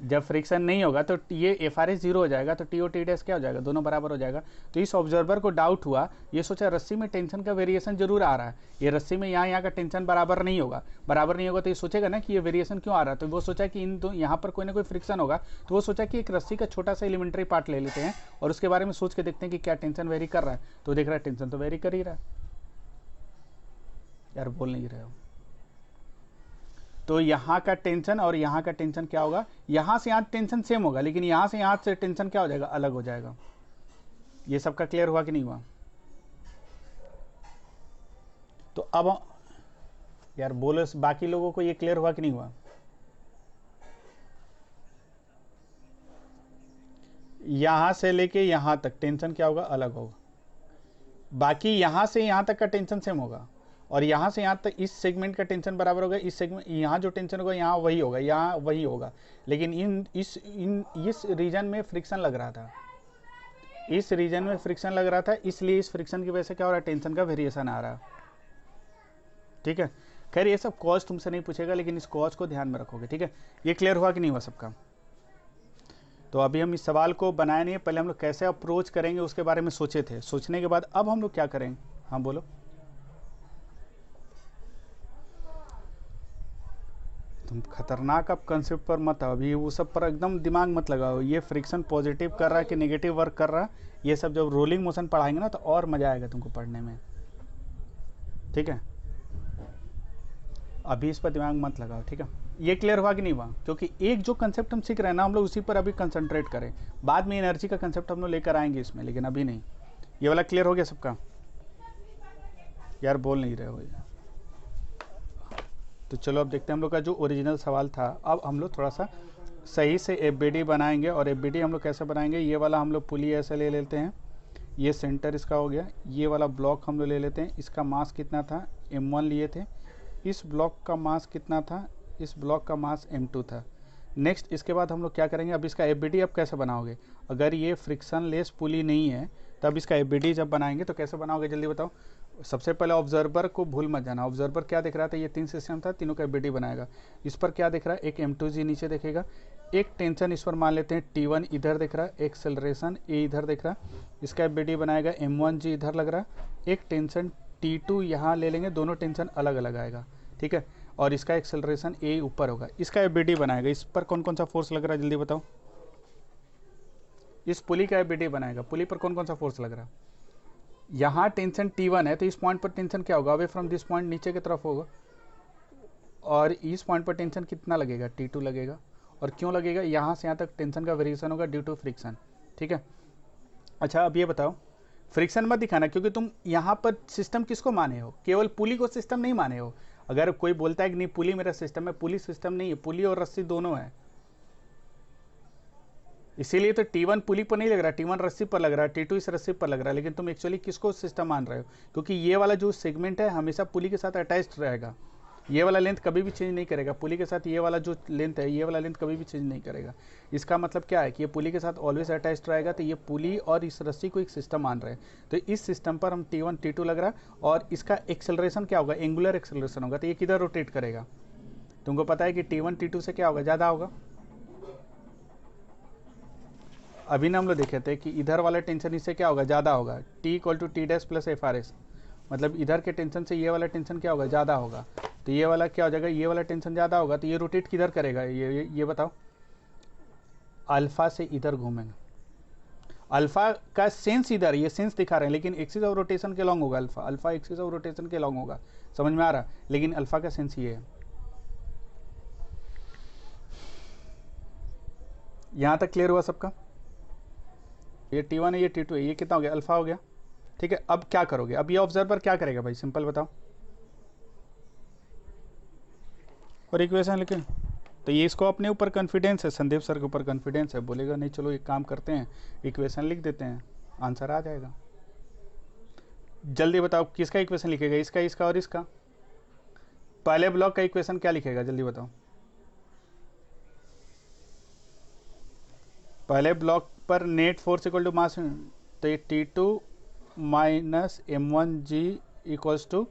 जब फ्रिक्शन नहीं होगा तो ये एफ आर एस 0 हो जाएगा, तो टी और टी डैश क्या हो जाएगा, दोनों बराबर हो जाएगा। तो इस ऑब्जर्वर को डाउट हुआ, ये सोचा रस्सी में टेंशन का वेरिएशन जरूर आ रहा है, ये रस्सी में यहाँ का टेंशन बराबर नहीं होगा, तो ये सोचेगा ना कि ये वेरिएशन क्यों आ रहा है। तो वो सोचा कि इन दो यहाँ पर कोई ना कोई फ्रिक्शन होगा, तो वो सोचा कि एक रस्सी का छोटा सा एलिमेंट्री पार्ट ले लेते हैं और उसके बारे में सोच के देखते हैं कि क्या टेंशन वेरी कर रहा है। तो देख रहा है टेंशन तो वेरी कर ही रहा है। यार बोल नहीं रहे हो? तो यहाँ का टेंशन और यहाँ का टेंशन क्या होगा, यहाँ से यहाँ टेंशन सेम होगा, लेकिन यहाँ से टेंशन क्या हो जाएगा, अलग हो जाएगा। ये सबका क्लियर हुआ कि नहीं हुआ? तो अब यार बोलो बाकी लोगों को ये क्लियर हुआ कि नहीं हुआ? यहाँ से लेके यहाँ तक टेंशन क्या होगा, अलग होगा। बाकी यहाँ से यहाँ तक का टेंशन सेम होगा, और यहाँ से यहाँ तक इस सेगमेंट का टेंशन बराबर होगा, इस सेगमेंट यहाँ जो टेंशन होगा यहाँ वही होगा, यहाँ वही होगा। लेकिन इस रीजन में फ्रिक्शन लग रहा था, इस रीजन में फ्रिक्शन लग रहा था, इसलिए इस फ्रिक्शन की वजह से क्या हो रहा है, टेंशन का वेरिएशन आ रहा है। ठीक है, खैर ये सब कॉज तुमसे नहीं पूछेगा, लेकिन इस कॉज को ध्यान में रखोगे। ठीक है, ये क्लियर हुआ कि नहीं हुआ सबका? तो अभी हम इस सवाल को बनाए नहीं है, पहले हम लोग कैसे अप्रोच करेंगे उसके बारे में सोचे थे, सोचने के बाद अब हम लोग क्या करेंगे। हाँ बोलो। तुम खतरनाक अब कंसेप्ट पर मत आओ, अभी वो सब पर एकदम दिमाग मत लगाओ। ये फ्रिक्शन पॉजिटिव कर रहा है कि नेगेटिव वर्क कर रहा है, ये सब जब रोलिंग मोशन पढ़ाएंगे ना तो और मज़ा आएगा तुमको पढ़ने में। ठीक है, अभी इस पर दिमाग मत लगाओ। ठीक है, ये क्लियर हुआ कि नहीं हुआ? क्योंकि एक जो कंसेप्ट हम सीख रहे हैं ना, हम लोग उसी पर अभी कंसंट्रेट करें। बाद में एनर्जी का कंसेप्ट हम लोग लेकर आएंगे इसमें, लेकिन अभी नहीं। ये वाला क्लियर हो गया सबका? यार बोल नहीं रहे हो। तो चलो अब देखते हैं हम लोग का जो ओरिजिनल सवाल था। अब हम लोग थोड़ा सा सही से एफबीडी बनाएंगे, और एफबीडी हम लोग कैसे बनाएंगे, ये वाला हम लोग पुली ऐसे ले लेते हैं, ये सेंटर इसका हो गया। ये वाला ब्लॉक हम लोग ले लेते हैं, इसका मास कितना था m1 लिए थे, इस ब्लॉक का मास कितना था, इस ब्लॉक का मास m2 था। नेक्स्ट इसके बाद हम लोग क्या करेंगे, अब इसका एफबीडी अब कैसे बनाओगे। अगर ये फ्रिक्शन लेस पुली नहीं है तब इसका एफबीडी जब बनाएंगे तो कैसे बनाओगे, जल्दी बताओ। सबसे पहले ऑब्जर्वर को भूल मत जाना। ऑब्जर्वर क्या दिख रहा था, ये 3 सिस्टम था, तीनों का एफबीडी बनाएगा। इस पर क्या दिख रहा है, एक m2g नीचे दिखेगा, एक टेंशन इस पर मान लेते हैं T1 इधर दिख रहा है, एक एक्सेलरेशन a इधर दिख रहा है, इसका एफबीडी बनाएगा m1g इधर लग रहा है, एक टेंशन T2 यहाँ ले लेंगे, दोनों टेंशन अलग अलग आएगा। ठीक है, और इसका एक्सेलरेशन a ऊपर होगा, इसका एफबीडी बनाएगा। इस पर कौन कौन सा फोर्स लग रहा है, जल्दी बताओ। इस पुली का एफबीडी बनाएगा, पुली पर कौन कौन सा फोर्स लग रहा है। यहाँ टेंशन T1 है तो इस पॉइंट पर टेंशन क्या होगा, अवे फ्रॉम दिस पॉइंट नीचे की तरफ होगा, और इस पॉइंट पर टेंशन कितना लगेगा, T2 लगेगा। और क्यों लगेगा, यहाँ से यहाँ तक टेंशन का वेरिएशन होगा ड्यू टू फ्रिक्शन। ठीक है, अच्छा अब ये बताओ, फ्रिक्शन मत दिखाना, क्योंकि तुम यहाँ पर सिस्टम किसको माने हो, केवल पुली को सिस्टम नहीं माने हो। अगर कोई बोलता है कि नहीं पुली मेरा सिस्टम है, पुली सिस्टम नहीं है, पुली और रस्सी दोनों है। इसीलिए तो T1 पुली पर नहीं लग रहा, T1 रस्सी पर लग रहा है, T2 इस रस्सी पर लग रहा है, लेकिन तुम एक्चुअली किसको सिस्टम मान रहे हो, क्योंकि ये वाला जो सेगमेंट है हमेशा पुली के साथ अटैच्ड रहेगा। ये वाला लेंथ कभी भी चेंज नहीं करेगा, पुली के साथ ये वाला जो लेंथ है, ये वाला लेंथ कभी भी चेंज नहीं करेगा। इसका मतलब क्या है कि ये पुली के साथ ऑलवेज अटैच्ड रहेगा। तो ये पुली और इस रस्सी को एक सिस्टम मान रहे हैं, तो इस सिस्टम पर हम T1 T2 लग रहा है, और इसका एक्सेलरेशन क्या होगा, एंगुलर एक्सेलरेशन होगा। तो ये किधर रोटेट करेगा, तुमको पता है कि T1 T2 से क्या होगा, ज़्यादा होगा। अभी ना हम लोग देखे थे कि इधर वाला टेंशन इससे क्या होगा, ज़्यादा होगा, T equal to T dash plus F R S, मतलब इधर के टेंशन से ये वाला टेंशन क्या होगा, ज़्यादा होगा। तो ये वाला क्या हो जाएगा, ये वाला टेंशन ज़्यादा होगा, तो ये रोटेट किधर करेगा, ये बताओ। अल्फ़ा से इधर घूमेंगे, अल्फ़ा का सेंस इधर, ये सेंस दिखा रहे हैं, लेकिन एक्सिस ऑफ रोटेशन के लॉन्ग होगा alpha, alpha axis of rotation के लॉन्ग होगा, समझ में आ रहा। लेकिन अल्फ़ा का सेंस ये है। यहाँ तक क्लियर हुआ सबका। ये T1 है, ये T2 है, ये कितना हो गया, अल्फा हो गया। ठीक है, अब क्या करोगे, अब ये ऑब्जर्वर क्या करेगा भाई, सिंपल बताओ। और इक्वेशन लिखें। तो ये इसको अपने ऊपर कॉन्फिडेंस है, संदीप सर के ऊपर कॉन्फिडेंस है, बोलेगा नहीं चलो एक काम करते हैं इक्वेशन लिख देते हैं, आंसर आ जाएगा। जल्दी बताओ किसका इक्वेशन लिखेगा, इसका, इसका और इसका। पहले ब्लॉक का इक्वेशन क्या लिखेगा, जल्दी बताओ। पहले ब्लॉक पर net force equal to mass, तो ये T2 minus M1G equals to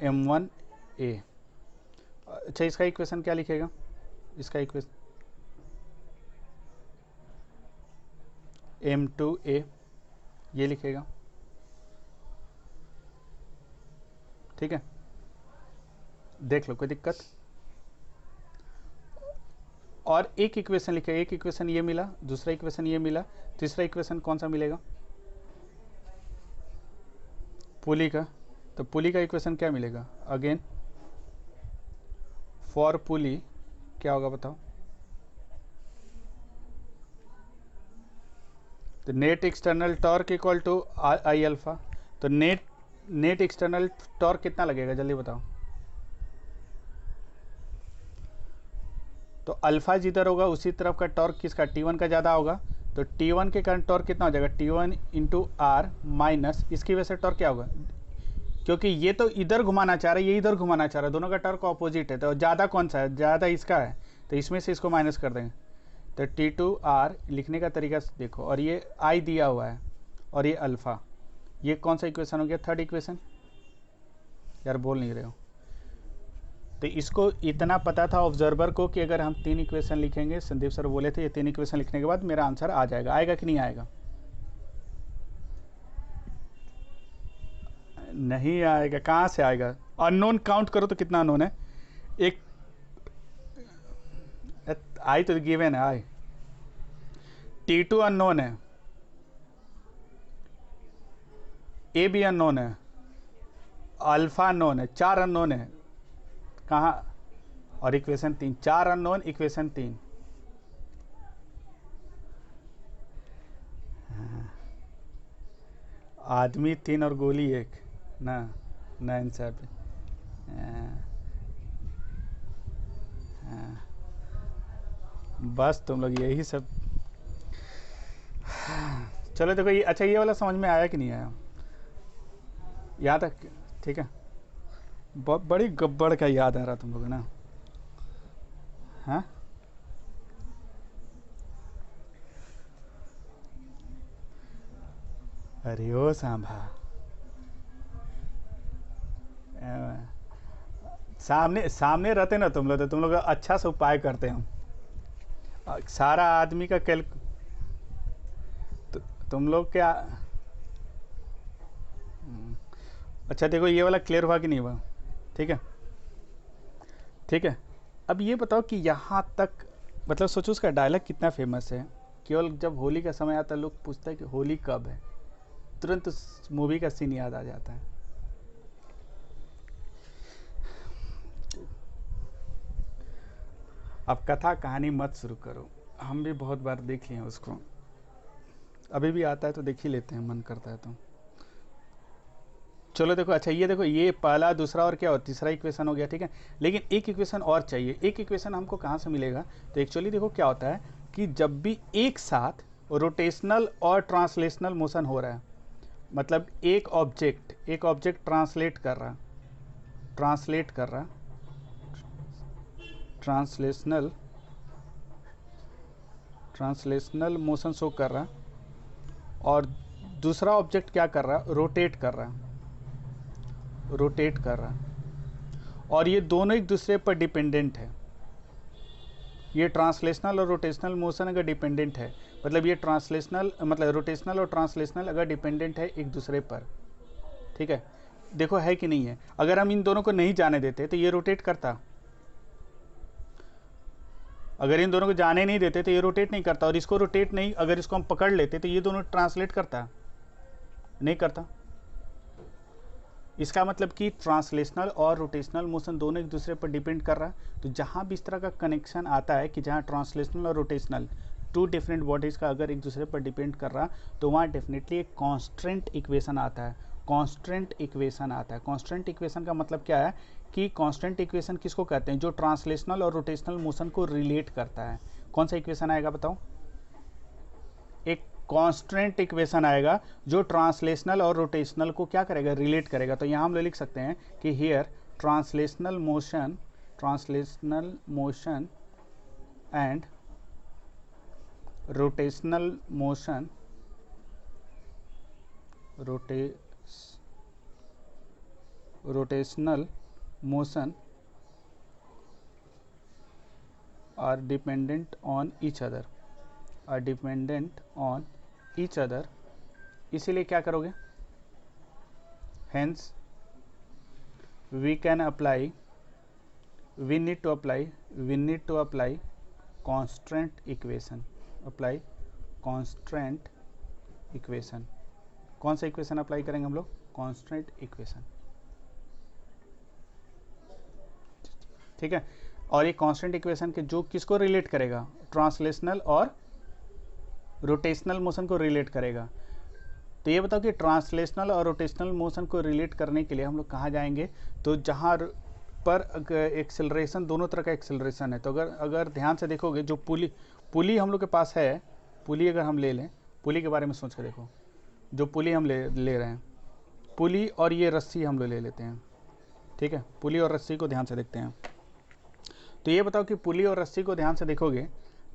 M1A। अच्छा इसका इक्वेशन क्या लिखेगा, इसका इक्वेशन M2A ये लिखेगा, ठीक है। देख लो कोई दिक्कत। और एक इक्वेशन लिखेगा, एक इक्वेशन ये मिला, दूसरा इक्वेशन ये मिला, तीसरा इक्वेशन कौन सा मिलेगा, पुली का। तो पुली का इक्वेशन क्या मिलेगा, अगेन फॉर पुली क्या होगा बताओ। तो net external torque equal to I alpha. तो नेट एक्सटर्नल टॉर्क कितना लगेगा, जल्दी बताओ। तो अल्फा जिधर होगा उसी तरफ का टॉर्क किसका, T1 का ज़्यादा होगा। तो T1 के कारण टॉर्क कितना हो जाएगा, T1 इंटू आर माइनस इसकी वजह से टॉर्क क्या होगा, क्योंकि ये तो इधर घुमाना चाह रहा है, ये इधर घुमाना चाह रहा है, दोनों का टॉर्क ऑपोजिट है। तो ज़्यादा कौन सा है, ज़्यादा इसका है, तो इसमें से इसको माइनस कर देंगे। तो T2R लिखने का तरीका देखो, और ये I दिया हुआ है और ये अल्फ़ा, ये कौन सा इक्वेशन हो गया, थर्ड इक्वेशन। यार बोल नहीं रहे हो। तो इसको इतना पता था ऑब्जर्वर को कि अगर हम 3 इक्वेशन लिखेंगे, संदीप सर बोले थे ये 3 इक्वेशन लिखने के बाद मेरा आंसर आ जाएगा। आएगा कि नहीं आएगा, नहीं आएगा, कहाँ से आएगा। अननोन काउंट करो तो कितना अननोन है, एक आई तो गिवन है, आई T2 अननोन है, ए भी अननोन है, अल्फा अननोन है, 4 अननोन है कहाँ, और इक्वेशन 3, 4 अननोन इक्वेशन 3। आदमी 3 और गोली 1 ना इंसाफ। बस तुम लोग यही सब। चलो देखो ये, अच्छा ये वाला समझ में आया कि नहीं आया, यहाँ तक ठीक है। बहुत बड़ी गब्बड़ का याद आ रहा तुम लोग ना, हाँ। अरे ओ सांभा, सामने रहते ना तुम लोग, तो तुम लोग अच्छा से उपाय करते हम। सारा आदमी का तुम लोग क्या। अच्छा देखो ये वाला क्लियर हुआ कि नहीं हुआ, ठीक है ठीक है। अब ये बताओ कि यहाँ तक, मतलब सोचो उसका डायलॉग कितना फेमस है। केवल जब होली का समय आता है लोग पूछते हैं कि होली कब है, तुरंत उस मूवी का सीन याद आ जाता है। अब कथा कहानी मत शुरू करो, हम भी बहुत बार देख लिए उसको, अभी भी आता है तो देख ही लेते हैं, मन करता है तो। चलो देखो, अच्छा ये देखो, ये पहला दूसरा और क्या हो, तीसरा इक्वेशन हो गया, ठीक है। लेकिन एक इक्वेशन और चाहिए। एक इक्वेशन हमको कहाँ से मिलेगा, तो एक्चुअली देखो क्या होता है कि जब भी एक साथ रोटेशनल और ट्रांसलेशनल मोशन हो रहा है, मतलब एक ऑब्जेक्ट ट्रांसलेशनल मोशन शो कर रहा है, और दूसरा ऑब्जेक्ट क्या कर रहा है, रोटेट कर रहा है, और ये दोनों एक दूसरे पर डिपेंडेंट है। ये ट्रांसलेशनल और रोटेशनल मोशन अगर डिपेंडेंट है, मतलब ये रोटेशनल और ट्रांसलेशनल अगर डिपेंडेंट है एक दूसरे पर, ठीक है। देखो है कि नहीं है। अगर हम इन दोनों को नहीं जाने देते तो ये रोटेट करता, अगर इन दोनों को जाने नहीं देते तो ये रोटेट नहीं करता, और इसको रोटेट नहीं, अगर इसको हम पकड़ लेते तो ये दोनों ट्रांसलेट करता, नहीं करता। इसका मतलब कि ट्रांसलेशनल और रोटेशनल मोशन दोनों एक दूसरे पर डिपेंड कर रहा है। तो जहाँ भी इस तरह का कनेक्शन आता है कि जहाँ ट्रांसलेशनल और रोटेशनल 2 डिफरेंट बॉडीज़ का अगर एक दूसरे पर डिपेंड कर रहा, तो वहाँ डेफिनेटली एक कांस्टेंट इक्वेशन आता है। कांस्टेंट इक्वेशन का मतलब क्या है कि कांस्टेंट इक्वेशन किसको कहते हैं? जो ट्रांसलेशनल और रोटेशनल मोशन को रिलेट करता है। कौन सा इक्वेशन आएगा बताओ? एक कांस्टेंट इक्वेशन आएगा जो ट्रांसलेशनल और रोटेशनल को क्या करेगा? रिलेट करेगा। तो यहाँ हम लोग लिख सकते हैं कि here translational motion and rotational motion rotational motion are dependent on each other, इसीलिए क्या करोगे? hence we need to apply constant equation, कौन सा इक्वेशन अप्लाई करेंगे हम लोग? कांस्टेंट इक्वेशन, ठीक है। और ये कांस्टेंट इक्वेशन के जो किसको रिलेट करेगा? ट्रांसलेशनल और रोटेशनल मोशन को रिलेट करेगा। तो ये बताओ कि ट्रांसलेशनल और रोटेशनल मोशन को रिलेट करने के लिए हम लोग कहाँ जाएंगे? तो जहाँ पर एक्सेलरेशन, दोनों तरह का एक्सेलरेशन है। तो अगर ध्यान से देखोगे, जो पुली हम लोग के पास है, पुली अगर हम ले लें, पुली के बारे में सोच के देखो, जो पुली हम ले रहे हैं, पुली और ये रस्सी हम लोग ले लेते हैं, ठीक है। पुली और रस्सी को ध्यान से देखते हैं। तो ये बताओ कि पुली और रस्सी को ध्यान से देखोगे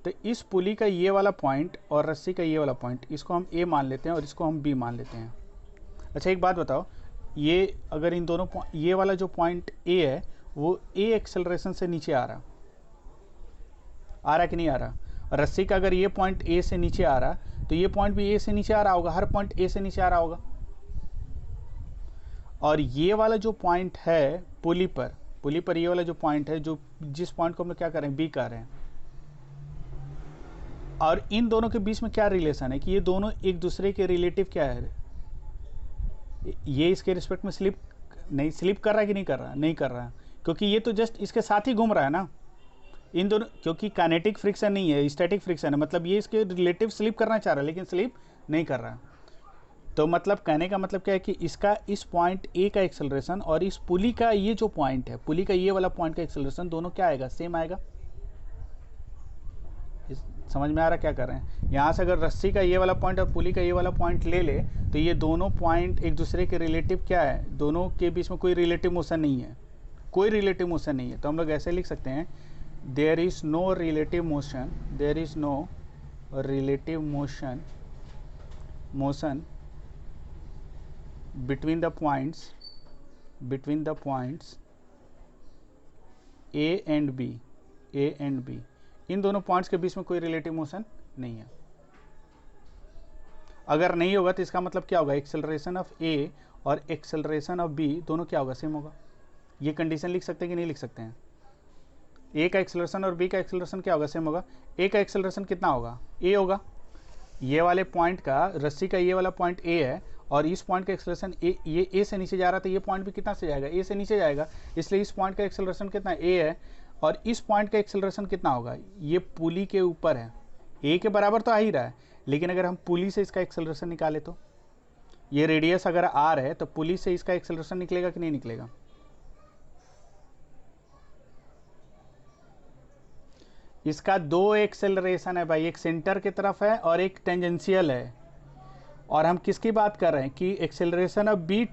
तो इस पुली का ये वाला पॉइंट और रस्सी का ये वाला पॉइंट, इसको हम ए मान लेते हैं और इसको हम बी मान लेते हैं। अच्छा एक बात बताओ, ये अगर इन दोनों, ये वाला जो पॉइंट ए है वो ए एक्सेलरेशन से नीचे आ रहा कि नहीं आ रहा? रस्सी का अगर ये पॉइंट ए से नीचे आ रहा तो ये पॉइंट भी ए से नीचे आ रहा होगा, हर पॉइंट ए से नीचे आ रहा होगा। और ये वाला जो पॉइंट है पुली पर ये वाला जो पॉइंट है, जो जिस पॉइंट को हम लोग क्या कर रहे हैं? बी कर रहे हैं। और इन दोनों के बीच में क्या रिलेशन है कि ये दोनों एक दूसरे के रिलेटिव क्या है? ये इसके रिस्पेक्ट में स्लिप कर रहा है कि नहीं कर रहा? नहीं कर रहा है, क्योंकि ये तो जस्ट इसके साथ ही घूम रहा है ना। इन दोनों, क्योंकि काइनेटिक फ्रिक्शन नहीं है, स्टैटिक फ्रिक्शन है, मतलब ये इसके रिलेटिव स्लिप करना चाह रहा है लेकिन स्लिप नहीं कर रहा है। तो मतलब कहने का मतलब क्या है कि इसका इस पॉइंट ए का एक्सेलरेशन और इस पुली का ये जो पॉइंट है, पुली का ये वाला पॉइंट का एक्सेलरेशन दोनों क्या आएगा? सेम आएगा। समझ में आ रहा क्या कर रहे हैं? यहाँ से अगर रस्सी का ये वाला पॉइंट और पुली का ये वाला पॉइंट ले ले तो ये दोनों पॉइंट एक दूसरे के रिलेटिव क्या है? दोनों के बीच में कोई रिलेटिव मोशन नहीं है, कोई रिलेटिव मोशन नहीं है। तो हम लोग ऐसे लिख सकते हैं, there is no relative motion between the points A and B, इन दोनों पॉइंट्स के बीच में कोई रिलेटिव मोशन नहीं है। अगर नहीं होगा तो इसका मतलब क्या होगा? एक्सेलरेशन ऑफ ए और एक्सेलरेशन ऑफ बी दोनों क्या होगा? सेम होगा। ये कंडीशन लिख सकते हैं कि नहीं लिख सकते हैं? ए का एक्सेलरेशन और बी का एक्सेलरेशन क्या होगा? सेम होगा। ए का एक्सेलरेशन कितना होगा? ए होगा। ये वाले पॉइंट का, रस्सी का ये वाला पॉइंट ए है और इस पॉइंट का एक्सेलरेशन ये ए से नीचे जा रहा था, ये पॉइंट भी कितना से जाएगा? ए से नीचे जाएगा, इसलिए इस पॉइंट का एक्सेलरेशन कितना? ए है। और इस पॉइंट का एक्सेलरेशन कितना होगा? ये पुली के ऊपर है, ए के बराबर तो आ ही रहा है, लेकिन अगर हम पुली से इसका एक्सेलरेशन निकाले तो ये रेडियस अगर आर है तो पुली से इसका एक्सेलरेशन निकलेगा कि नहीं निकलेगा? इसका दो एक्सेलरेशन है भाई, एक सेंटर की तरफ है और एक टेंजेंशियल है। और हम किसकी बात कर रहे हैं कि acceleration of B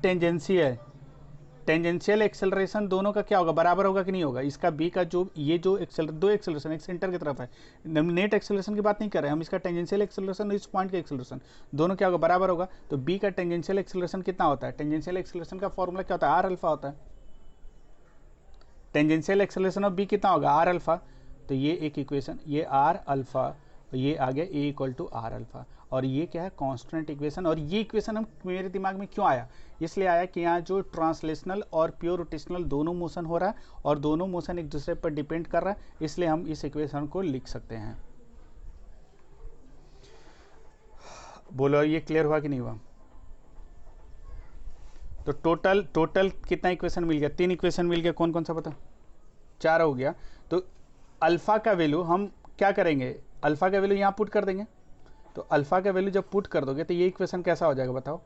tangential acceleration दोनों का क्या होगा? बराबर होगा कि नहीं होगा? इसका बी का जो ये जो दो एक्सेलरेशन, एक सेंटर की तरफ है, नेट एक्सेलरेशन की बात नहीं कर रहे हैं हम, इसका टेंजेंशियल एक्सेलरेशन और इस पॉइंट का एक्सेलरेशन दोनों क्या होगा? बराबर होगा। तो बी का टेंजेंशियल एक्सेलरेशन कितना होता है? टेंजेंशियल एक्सेलरेशन का फॉर्मूला क्या होता है? आर अल्फा होता है। टेंजेंशियल एक्सेलरेशन ऑफ बी कितना होगा? R alpha. तो ये एक इक्वेशन, ये आर अल्फा, ये आ गया ए इक्वल टू आर अल्फा। और ये क्या है? Constant equation. और ये इक्वेशन हम मेरे दिमाग में क्यों आया? इसलिए आया कि यहाँ जो ट्रांसलेशनल और प्योर रोटेशनल दोनों मोशन हो रहा है और दोनों मोशन एक दूसरे पर डिपेंड कर रहा है, इसलिए हम इस इक्वेशन को लिख सकते हैं। बोलो ये क्लियर हुआ कि नहीं हुआ? तो टोटल कितना इक्वेशन मिल गया? 3 इक्वेशन मिल गया। कौन कौन सा पता? 4 हो गया। तो अल्फा का वैल्यू हम क्या करेंगे? अल्फा का वैल्यू यहाँ पुट कर देंगे। तो अल्फा का वैल्यू जब पुट कर दोगे तो ये इक्वेशन कैसा हो जाएगा बताओ?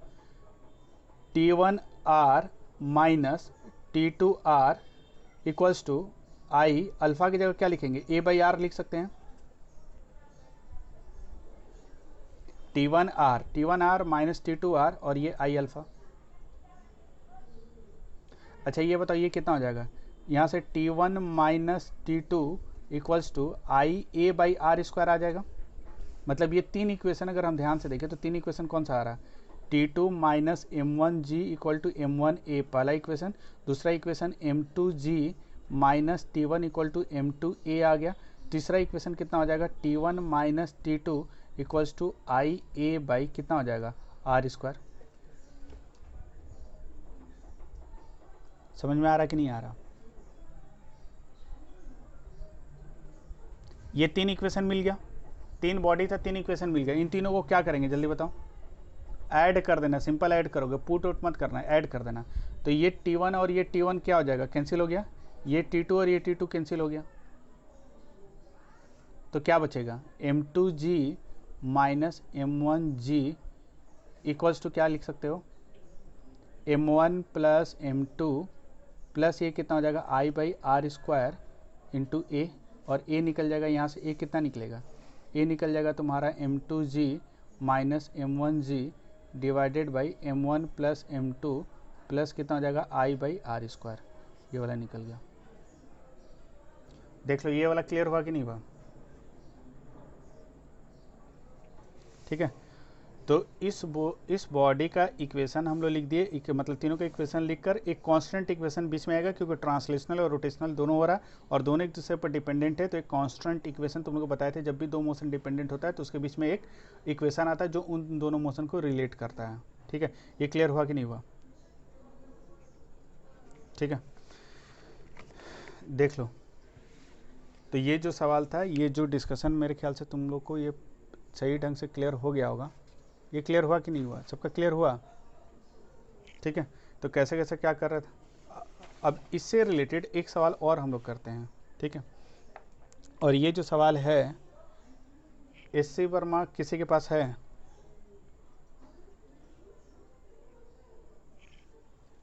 T1R minus T2R equals to I, alpha की जगह क्या लिखेंगे, ए बाई आर लिख सकते हैं, T1R माइनस T2R और ये आई अल्फा। अच्छा ये बताओ ये कितना हो जाएगा, यहाँ से T1 minus T2 equals to I A by R square आ जाएगा। मतलब ये तीन इक्वेशन अगर हम ध्यान से देखें तो तीन इक्वेशन कौन सा आ रहा है, T2 minus M1G equal to M1A पहला इक्वेशन, दूसरा equation M2G minus T1 equal to M2A आ गया, तीसरा इक्वेशन कितना हो जाएगा, T1 minus T2 equals to I A by कितना हो जाएगा, आर स्क्वायर। समझ में आ रहा कि नहीं आ रहा? ये तीन इक्वेशन मिल गया, तीन बॉडी था, तीन इक्वेशन मिल गया। इन तीनों को क्या करेंगे जल्दी बताओ, ऐड कर देना, सिंपल ऐड करोगे, पुट आउट मत करना, ऐड कर देना। तो ये T1 और ये T1 क्या हो जाएगा, कैंसिल हो गया, ये T2 और ये T2 कैंसिल हो गया, तो क्या बचेगा, M2G minus M1G equals to क्या लिख सकते हो, M1 प्लस M2 प्लस ये कितना हो जाएगा, आई बाई आर स्क्वायर इंटू ए, और ए निकल जाएगा यहाँ से, ए कितना निकलेगा, ए निकल जाएगा तुम्हारा M2G minus M1G divided by M1 plus M2 plus कितना हो जाएगा, आई बाई आर स्क्वायर, ये वाला निकल गया। देख लो ये वाला क्लियर हुआ कि नहीं हुआ? ठीक है, तो इस बॉडी का इक्वेशन हम लोग लिख दिए, मतलब तीनों का इक्वेशन लिखकर एक कांस्टेंट इक्वेशन बीच में आएगा, क्योंकि ट्रांसलेशनल और रोटेशनल दोनों हो रहा है और दोनों एक दूसरे पर डिपेंडेंट है। तो एक कांस्टेंट इक्वेशन तुम लोग को बताए थे, जब भी दो मोशन डिपेंडेंट होता है तो उसके बीच में एक इक्वेशन आता है जो उन दोनों मोशन को रिलेट करता है। ठीक है, ये क्लियर हुआ कि नहीं हुआ? ठीक है, देख लो, तो ये जो सवाल था, ये जो डिस्कशन, मेरे ख्याल से तुम लोग को ये सही ढंग से क्लियर हो गया होगा। ये क्लियर हुआ कि नहीं हुआ? सबका क्लियर हुआ? ठीक है, तो कैसे कैसे क्या कर रहा था। अब इससे रिलेटेड एक सवाल और हम लोग करते हैं। ठीक है, और ये जो सवाल है एससी वर्मा किसी के पास है?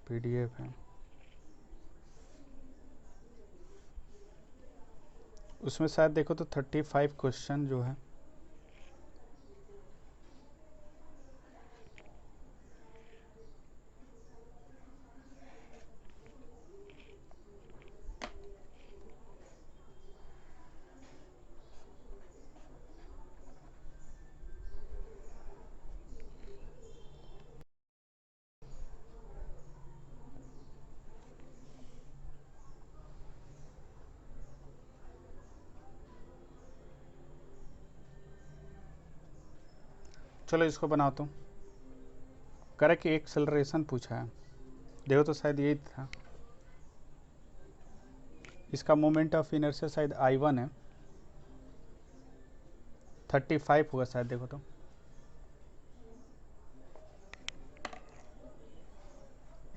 पीडीएफ है, उसमें शायद देखो तो 35 क्वेश्चन जो है, चलो इसको बनाता हूँ। करेक्ट एक्सेलरेशन पूछा है, देखो तो शायद यही था। इसका मोमेंट ऑफ इनर्शिया शायद I1 है, 35 होगा शायद, देखो तो।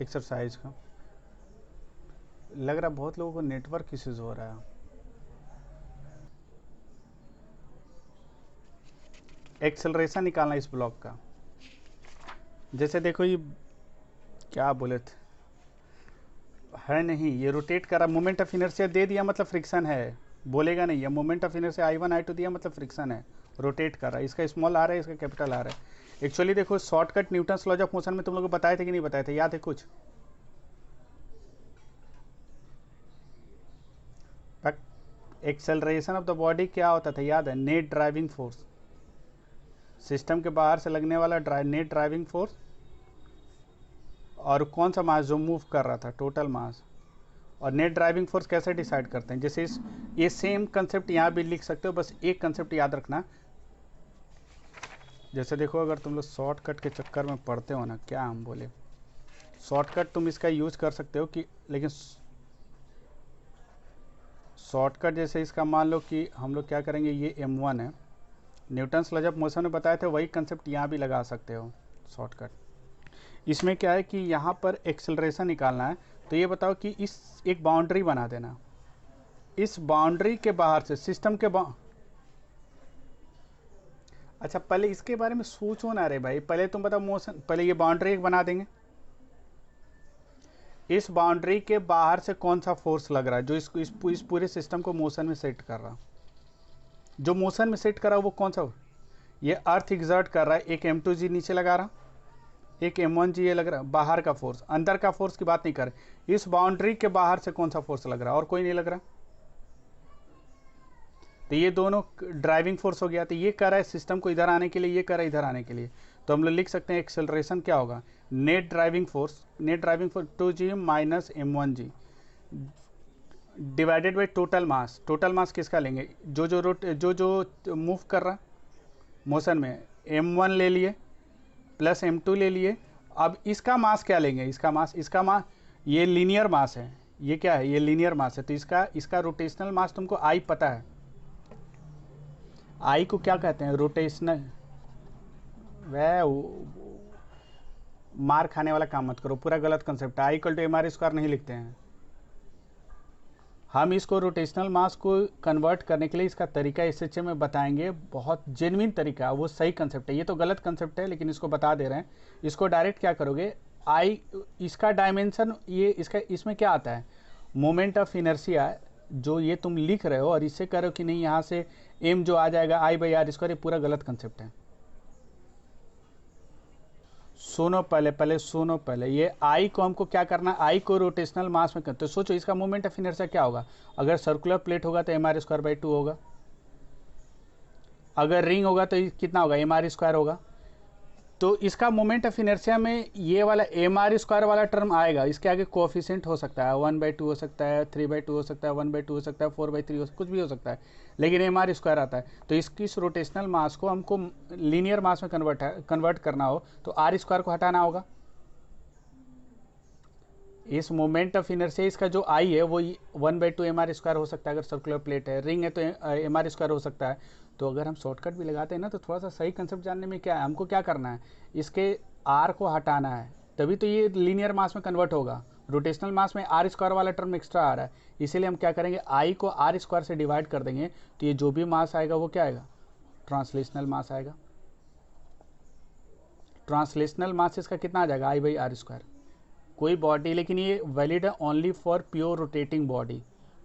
एक्सरसाइज का लग रहा बहुत लोगों को नेटवर्क इश्यूज हो रहा है। एक्सेलरेशन निकालना इस ब्लॉक का। जैसे देखो ये क्या बोले थे, है नहीं, ये रोटेट कर रहा, मोमेंट ऑफ इनर्शिया दे दिया मतलब फ्रिक्शन है, बोलेगा नहीं। ये moment of inertia I1 I2 दिया मतलब फ्रिक्शन है, रोटेट कर रहा है। इसका स्मॉल आ रहा है, इसका कैपिटल आ रहा है। एक्चुअली देखो shortcut Newton's laws of motion में तुम लोग को बताए थे कि नहीं बताए थे, याद है कुछ? एक्सेलरेशन ऑफ द बॉडी क्या होता था, याद है? नेट ड्राइविंग फोर्स, सिस्टम के बाहर से लगने वाला नेट ड्राइविंग फोर्स, और कौन सा मास जो मूव कर रहा था, टोटल मास। और नेट ड्राइविंग फोर्स कैसे डिसाइड करते हैं, जैसे ये सेम कंसेप्ट यहाँ भी लिख सकते हो, बस एक कंसेप्ट याद रखना। जैसे देखो अगर तुम लोग शॉर्टकट के चक्कर में पढ़ते हो ना, क्या हम बोले, शॉर्टकट तुम इसका यूज कर सकते हो कि, लेकिन शॉर्टकट जैसे इसका मान लो कि हम लोग क्या करेंगे, ये M1 है, न्यूटन्स लॉज ऑफ मोशन में बताया था, वही कंसेप्ट यहाँ भी लगा सकते हो शॉर्टकट। इसमें क्या है कि यहाँ पर एक्सेलरेशन निकालना है, तो ये बताओ कि इस एक बाउंड्री बना देना, इस बाउंड्री के बाहर से सिस्टम के अच्छा पहले इसके बारे में सोचो ना रे भाई, पहले तुम बताओ मोशन, पहले ये बाउंड्री एक बना देंगे, इस बाउंड्री के बाहर से कौन सा फोर्स लग रहा है जो इस पूरे सिस्टम को मोशन में सेट कर रहा, जो मोशन में सेट कर रहा है वो कौन सा? ये अर्थ एग्जर्ट कर रहा है, एक m2g नीचे लगा रहा, एक m1g ये लग रहा है, बाहर का फोर्स, अंदर का फोर्स की बात नहीं कर रहे, इस बाउंड्री के बाहर से कौन सा फोर्स लग रहा है और कोई नहीं लग रहा। तो ये दोनों ड्राइविंग फोर्स हो गया। तो ये कर रहा है सिस्टम को इधर आने के लिए, ये कर रहा है इधर आने के लिए। तो हम लोग लिख सकते हैं एक्सेलरेशन क्या होगा, net driving force 2g minus m1g divided by total mass. Total mass किसका लेंगे, जो मूव कर रहा मोशन में, m1 ले लिए प्लस m2 ले लिए। अब इसका मास क्या लेंगे, इसका मास ये लीनियर मास है, ये क्या है, ये लीनियर मास है। तो इसका रोटेशनल मास तुमको आई पता है, आई को क्या कहते हैं, रोटेशनल। मार खाने वाला काम मत करो, पूरा गलत कंसेप्ट है। आई इक्वल टू mr² नहीं लिखते हैं हम, इसको रोटेशनल मास को कन्वर्ट करने के लिए इसका तरीका SHM में बताएंगे, बहुत जेन्युइन तरीका, वो सही कंसेप्ट है। ये तो गलत कंसेप्ट है लेकिन इसको बता दे रहे हैं। इसको डायरेक्ट क्या करोगे, आई इसका डायमेंशन, ये इसमें क्या आता है, मोमेंट ऑफ इनर्शिया जो ये तुम लिख रहे हो और इससे करो कि नहीं यहाँ से m जो आ जाएगा I/r², ये पूरा गलत कंसेप्ट है। सुनो पहले, ये आई को हमको क्या करना है, आई को रोटेशनल मास में करते। तो सोचो इसका मोमेंट ऑफ इनर्शिया क्या होगा, अगर सर्कुलर प्लेट होगा तो mr²/2 होगा, अगर रिंग होगा तो कितना होगा, mr² होगा। तो इसका मोमेंट ऑफ इनर्शिया में ये वाला mr² वाला टर्म आएगा, इसके आगे कोएफिशिएंट हो सकता है, 1/2 हो सकता है, 3/2 हो सकता है, 1/2 हो सकता है, 4/3 कुछ भी हो सकता है, लेकिन mr² आता है। तो इसकी इस रोटेशनल मास को हमको लीनियर मास में कन्वर्ट करना हो तो r² को हटाना होगा। इस मोमेंट ऑफ इनर्शिया इसका जो आई है वो 1/2 mr² हो सकता है, अगर सर्कुलर प्लेट है, रिंग है तो mr² हो सकता है। तो अगर हम शॉर्टकट भी लगाते हैं ना तो थोड़ा सा सही कंसेप्ट जानने में क्या है, हमको क्या करना है, इसके r को हटाना है, तभी तो ये लीनियर मास में कन्वर्ट होगा। रोटेशनल मास में r² वाला टर्म एक्स्ट्रा आ रहा है, इसीलिए हम क्या करेंगे, आई को r² से डिवाइड कर देंगे, तो ये जो भी मास आएगा वो क्या आएगा, ट्रांसलेशनल मास आएगा। ट्रांसलेशनल मास इसका कितना आ जाएगा, I/r²। कोई बॉडी, लेकिन ये वैलिड है only for pure rotating body,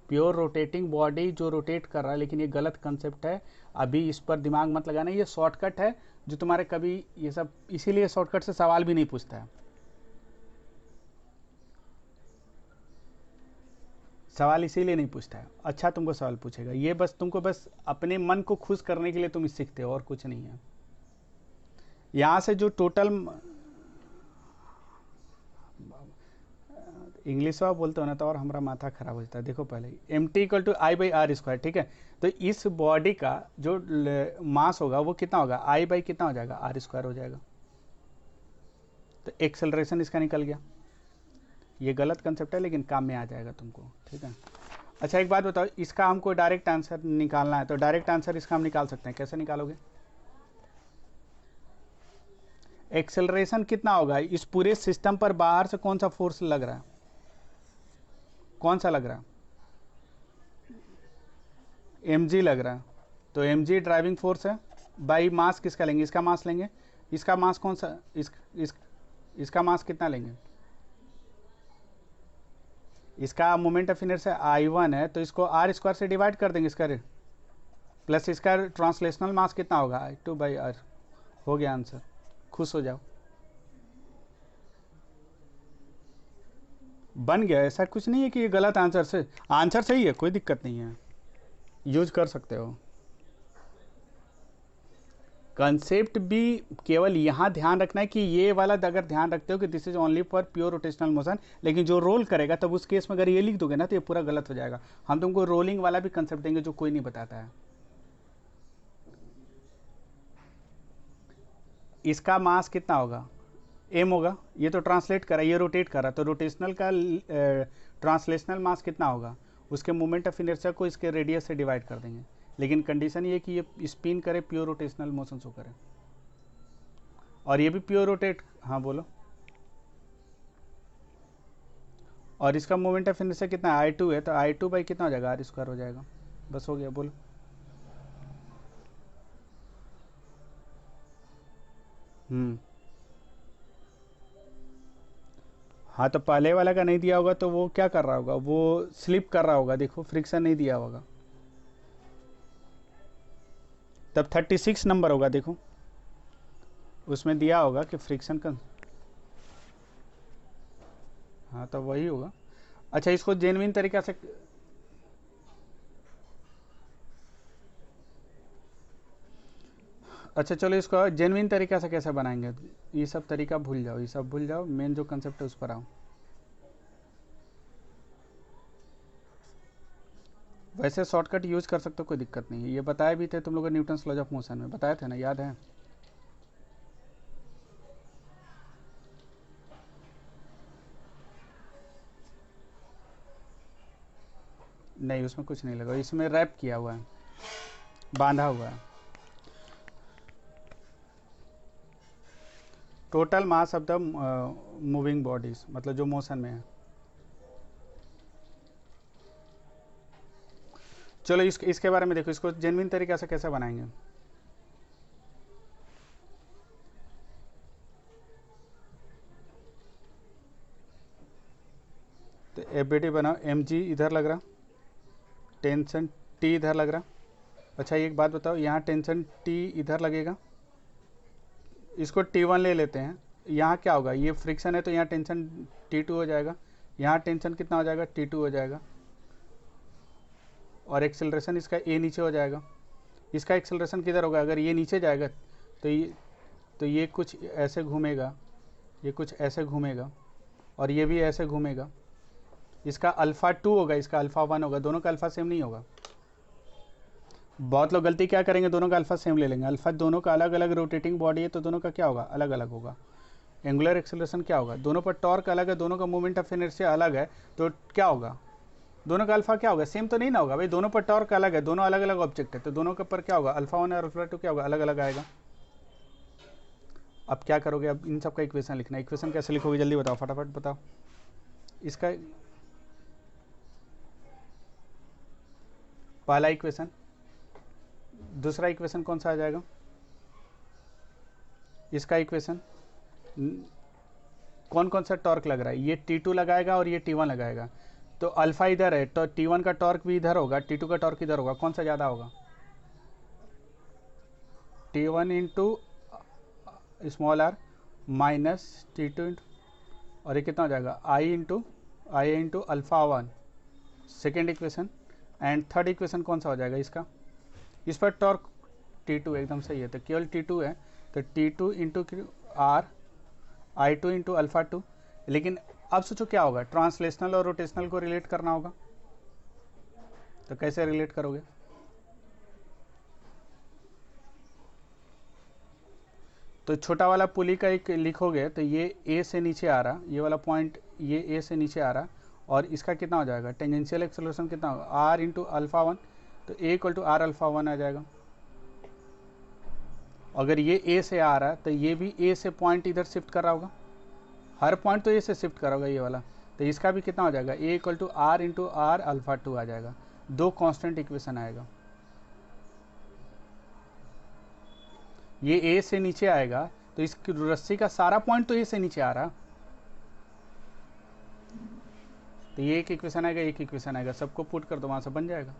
pure rotating body जो रोटेट कर रहा है, लेकिन ये गलत कंसेप्ट है, अभी इस पर दिमाग मत लगाना। ये शॉर्टकट है जो तुम्हारे कभी ये सब, इसीलिए शॉर्टकट से सवाल भी नहीं पूछता है, सवाल इसीलिए नहीं पूछता है, अच्छा तुमको सवाल पूछेगा। ये बस तुमको बस अपने मन को खुश करने के लिए तुम सीखते हो और कुछ नहीं है। यहाँ से जो टोटल इंग्लिश आप बोलते हो ना तो और हमारा माथा खराब हो जाता है। देखो पहले mt = I/r², ठीक है। तो इस बॉडी का जो मास होगा वो कितना होगा, I/ कितना हो जाएगा, r² हो जाएगा। तो एक्सेलरेशन इसका निकल गया। ये गलत कंसेप्ट है लेकिन काम में आ जाएगा तुमको, ठीक है। अच्छा एक बात बताओ, इसका हमको डायरेक्ट आंसर निकालना है, तो डायरेक्ट आंसर इसका हम निकाल सकते हैं, कैसे निकालोगे, एक्सेलरेशन कितना होगा, इस पूरे सिस्टम पर बाहर से कौन सा फोर्स लग रहा है, कौन सा लग रहा है, mg लग रहा है। तो mg ड्राइविंग फोर्स है, बाई मास किसका लेंगे, इसका मास लेंगे। इसका मास कौन सा, इसका मास कितना लेंगे, इसका मोमेंट ऑफ इनर्शिया I1 है, तो इसको r² से डिवाइड कर देंगे, इसका प्लस इसका ट्रांसलेशनल मास कितना होगा, I2/r। हो गया आंसर, खुश हो जाओ, बन गया। ऐसा कुछ नहीं है कि ये गलत आंसर से, आंसर सही है, कोई दिक्कत नहीं है, यूज कर सकते हो। कंसेप्ट भी केवल यहाँ ध्यान रखना है कि ये वाला अगर ध्यान रखते हो कि this is only for pure rotational motion, लेकिन जो रोल करेगा तब उस केस में अगर ये लिख दोगे ना तो ये पूरा गलत हो जाएगा। हम तुमको रोलिंग वाला भी कंसेप्ट देंगे जो कोई नहीं बताता है। इसका मास कितना होगा, m होगा, ये तो ट्रांसलेट कर रहा है, ये रोटेट कर रहा है, तो रोटेशनल का ट्रांसलेशनल मास कितना होगा, उसके मोमेंट ऑफ इनर्शिया को इसके रेडियस से डिवाइड कर देंगे। लेकिन कंडीशन ये कि ये स्पिन करे, प्योर रोटेशनल मोशन शो करे, और ये भी प्योर रोटेट, हाँ बोलो। और इसका मोमेंट ऑफ इनर्शिया कितना I2 है, तो I2/ कितना हो जाएगा, r² हो जाएगा। बस हो गया, बोलो। हाँ तो पहले वाला का नहीं दिया होगा तो वो क्या कर रहा होगा, वो स्लिप कर रहा होगा, देखो फ्रिक्शन नहीं दिया होगा, तब 36 नंबर होगा, देखो उसमें दिया होगा कि फ्रिक्शन का, हाँ तो वही होगा। अच्छा इसको जेन्युइन तरीका से, अच्छा चलो इसको जेन्युइन तरीका से कैसे बनाएंगे, ये सब तरीका भूल जाओ, ये सब भूल जाओ, मेन जो कंसेप्ट है उस पर आओ। वैसे शॉर्टकट यूज कर सकते हो, कोई दिक्कत नहीं है, ये बताए भी थे तुम लोग न्यूटन्स लॉज ऑफ मोशन में, बताए थे ना, याद है? नहीं उसमें कुछ नहीं लगा, इसमें रैप किया हुआ है, बांधा हुआ है। Total mass of the moving bodies, मतलब जो मोशन में है। चलो इसके बारे में देखो, इसको जेन्युइन तरीके से कैसे बनाएंगे। तो एबीडी बनाओ, एम जी इधर लग रहा, टेंशन टी इधर लग रहा। अच्छा एक बात बताओ, यहाँ टेंशन टी इधर लगेगा, इसको T1 ले लेते हैं, यहाँ क्या होगा, ये फ्रिक्शन है तो यहाँ टेंशन T2 हो जाएगा, यहाँ टेंशन कितना हो जाएगा, T2 हो जाएगा, और एक्सेलरेशन इसका ए नीचे हो जाएगा। इसका एक्सेलरेशन किधर होगा, अगर ये नीचे जाएगा तो ये कुछ ऐसे घूमेगा, ये कुछ ऐसे घूमेगा, और ये भी ऐसे घूमेगा। इसका अल्फ़ा 2 होगा, इसका अल्फ़ा 1 होगा, दोनों का अल्फ़ा सेम नहीं होगा। बहुत लोग गलती क्या करेंगे, दोनों का अल्फ़ा सेम ले लेंगे, अल्फ़ा दोनों का अलग अलग रोटेटिंग बॉडी है तो दोनों का क्या होगा, अलग अलग होगा। एंगुलर एक्सेलरेशन क्या होगा, दोनों पर टॉर्क अलग है, दोनों का मोमेंट ऑफ इनर्शिया अलग है, तो क्या होगा, दोनों का अल्फा क्या होगा, सेम तो नहीं ना होगा भाई, दोनों पर टॉर्क अलग है, दोनों अलग अलग ऑब्जेक्ट है, तो दोनों के पर क्या होगा, अल्फा 1 और अल्फा 2 क्या होगा, अलग अलग आएगा। अब क्या करोगे, अब इन सब का इक्वेशन लिखना है, इक्वेशन कैसे लिखोगे जल्दी बताओ, फटाफट बताओ। इसका पहला इक्वेशन, दूसरा इक्वेशन कौन सा आ जाएगा, इसका इक्वेशन, कौन कौन सा टॉर्क लग रहा है, ये T2 लगाएगा और ये T1 लगाएगा, तो अल्फा इधर है तो T1 का टॉर्क भी इधर होगा, T2 का टॉर्क इधर होगा, कौन सा ज़्यादा होगा, T1 into small R minus T2 into, और ये कितना हो जाएगा, I into alpha 1, second equation. And third equation कौन सा हो जाएगा इसका, इस पर टॉर्क T2 एकदम सही है, तो केवल T2 है, तो T2 into are I2 into alpha 2। लेकिन अब सोचो क्या होगा, ट्रांसलेशनल और रोटेशनल को रिलेट करना होगा, तो कैसे रिलेट करोगे, तो छोटा वाला पुली का एक लिखोगे तो ये ए से नीचे आ रहा, ये वाला पॉइंट ये ए से नीचे आ रहा, और इसका कितना हो जाएगा, टेंजेंशियल एक्सेलरेशन कितना होगा, आर इंटू अल्फा 1, तो ए इक्वल टू आर अल्फा 1 आ जाएगा। अगर ये ए से आ रहा है तो ये भी ए से पॉइंट इधर शिफ्ट कर रहा होगा, हर पॉइंट तो ए से शिफ्ट करोगा ये वाला, तो इसका भी कितना हो जाएगा, A equal to R into R alpha 2 आ जाएगा, दो कांस्टेंट इक्वेशन आएगा। ये ए से नीचे आएगा तो इस रस्सी का सारा पॉइंट तो ए से नीचे आ रहा, तो ये एक इक्वेशन आएगा, एक इक्वेशन आएगा, सबको पुट कर दो, वहां से बन जाएगा।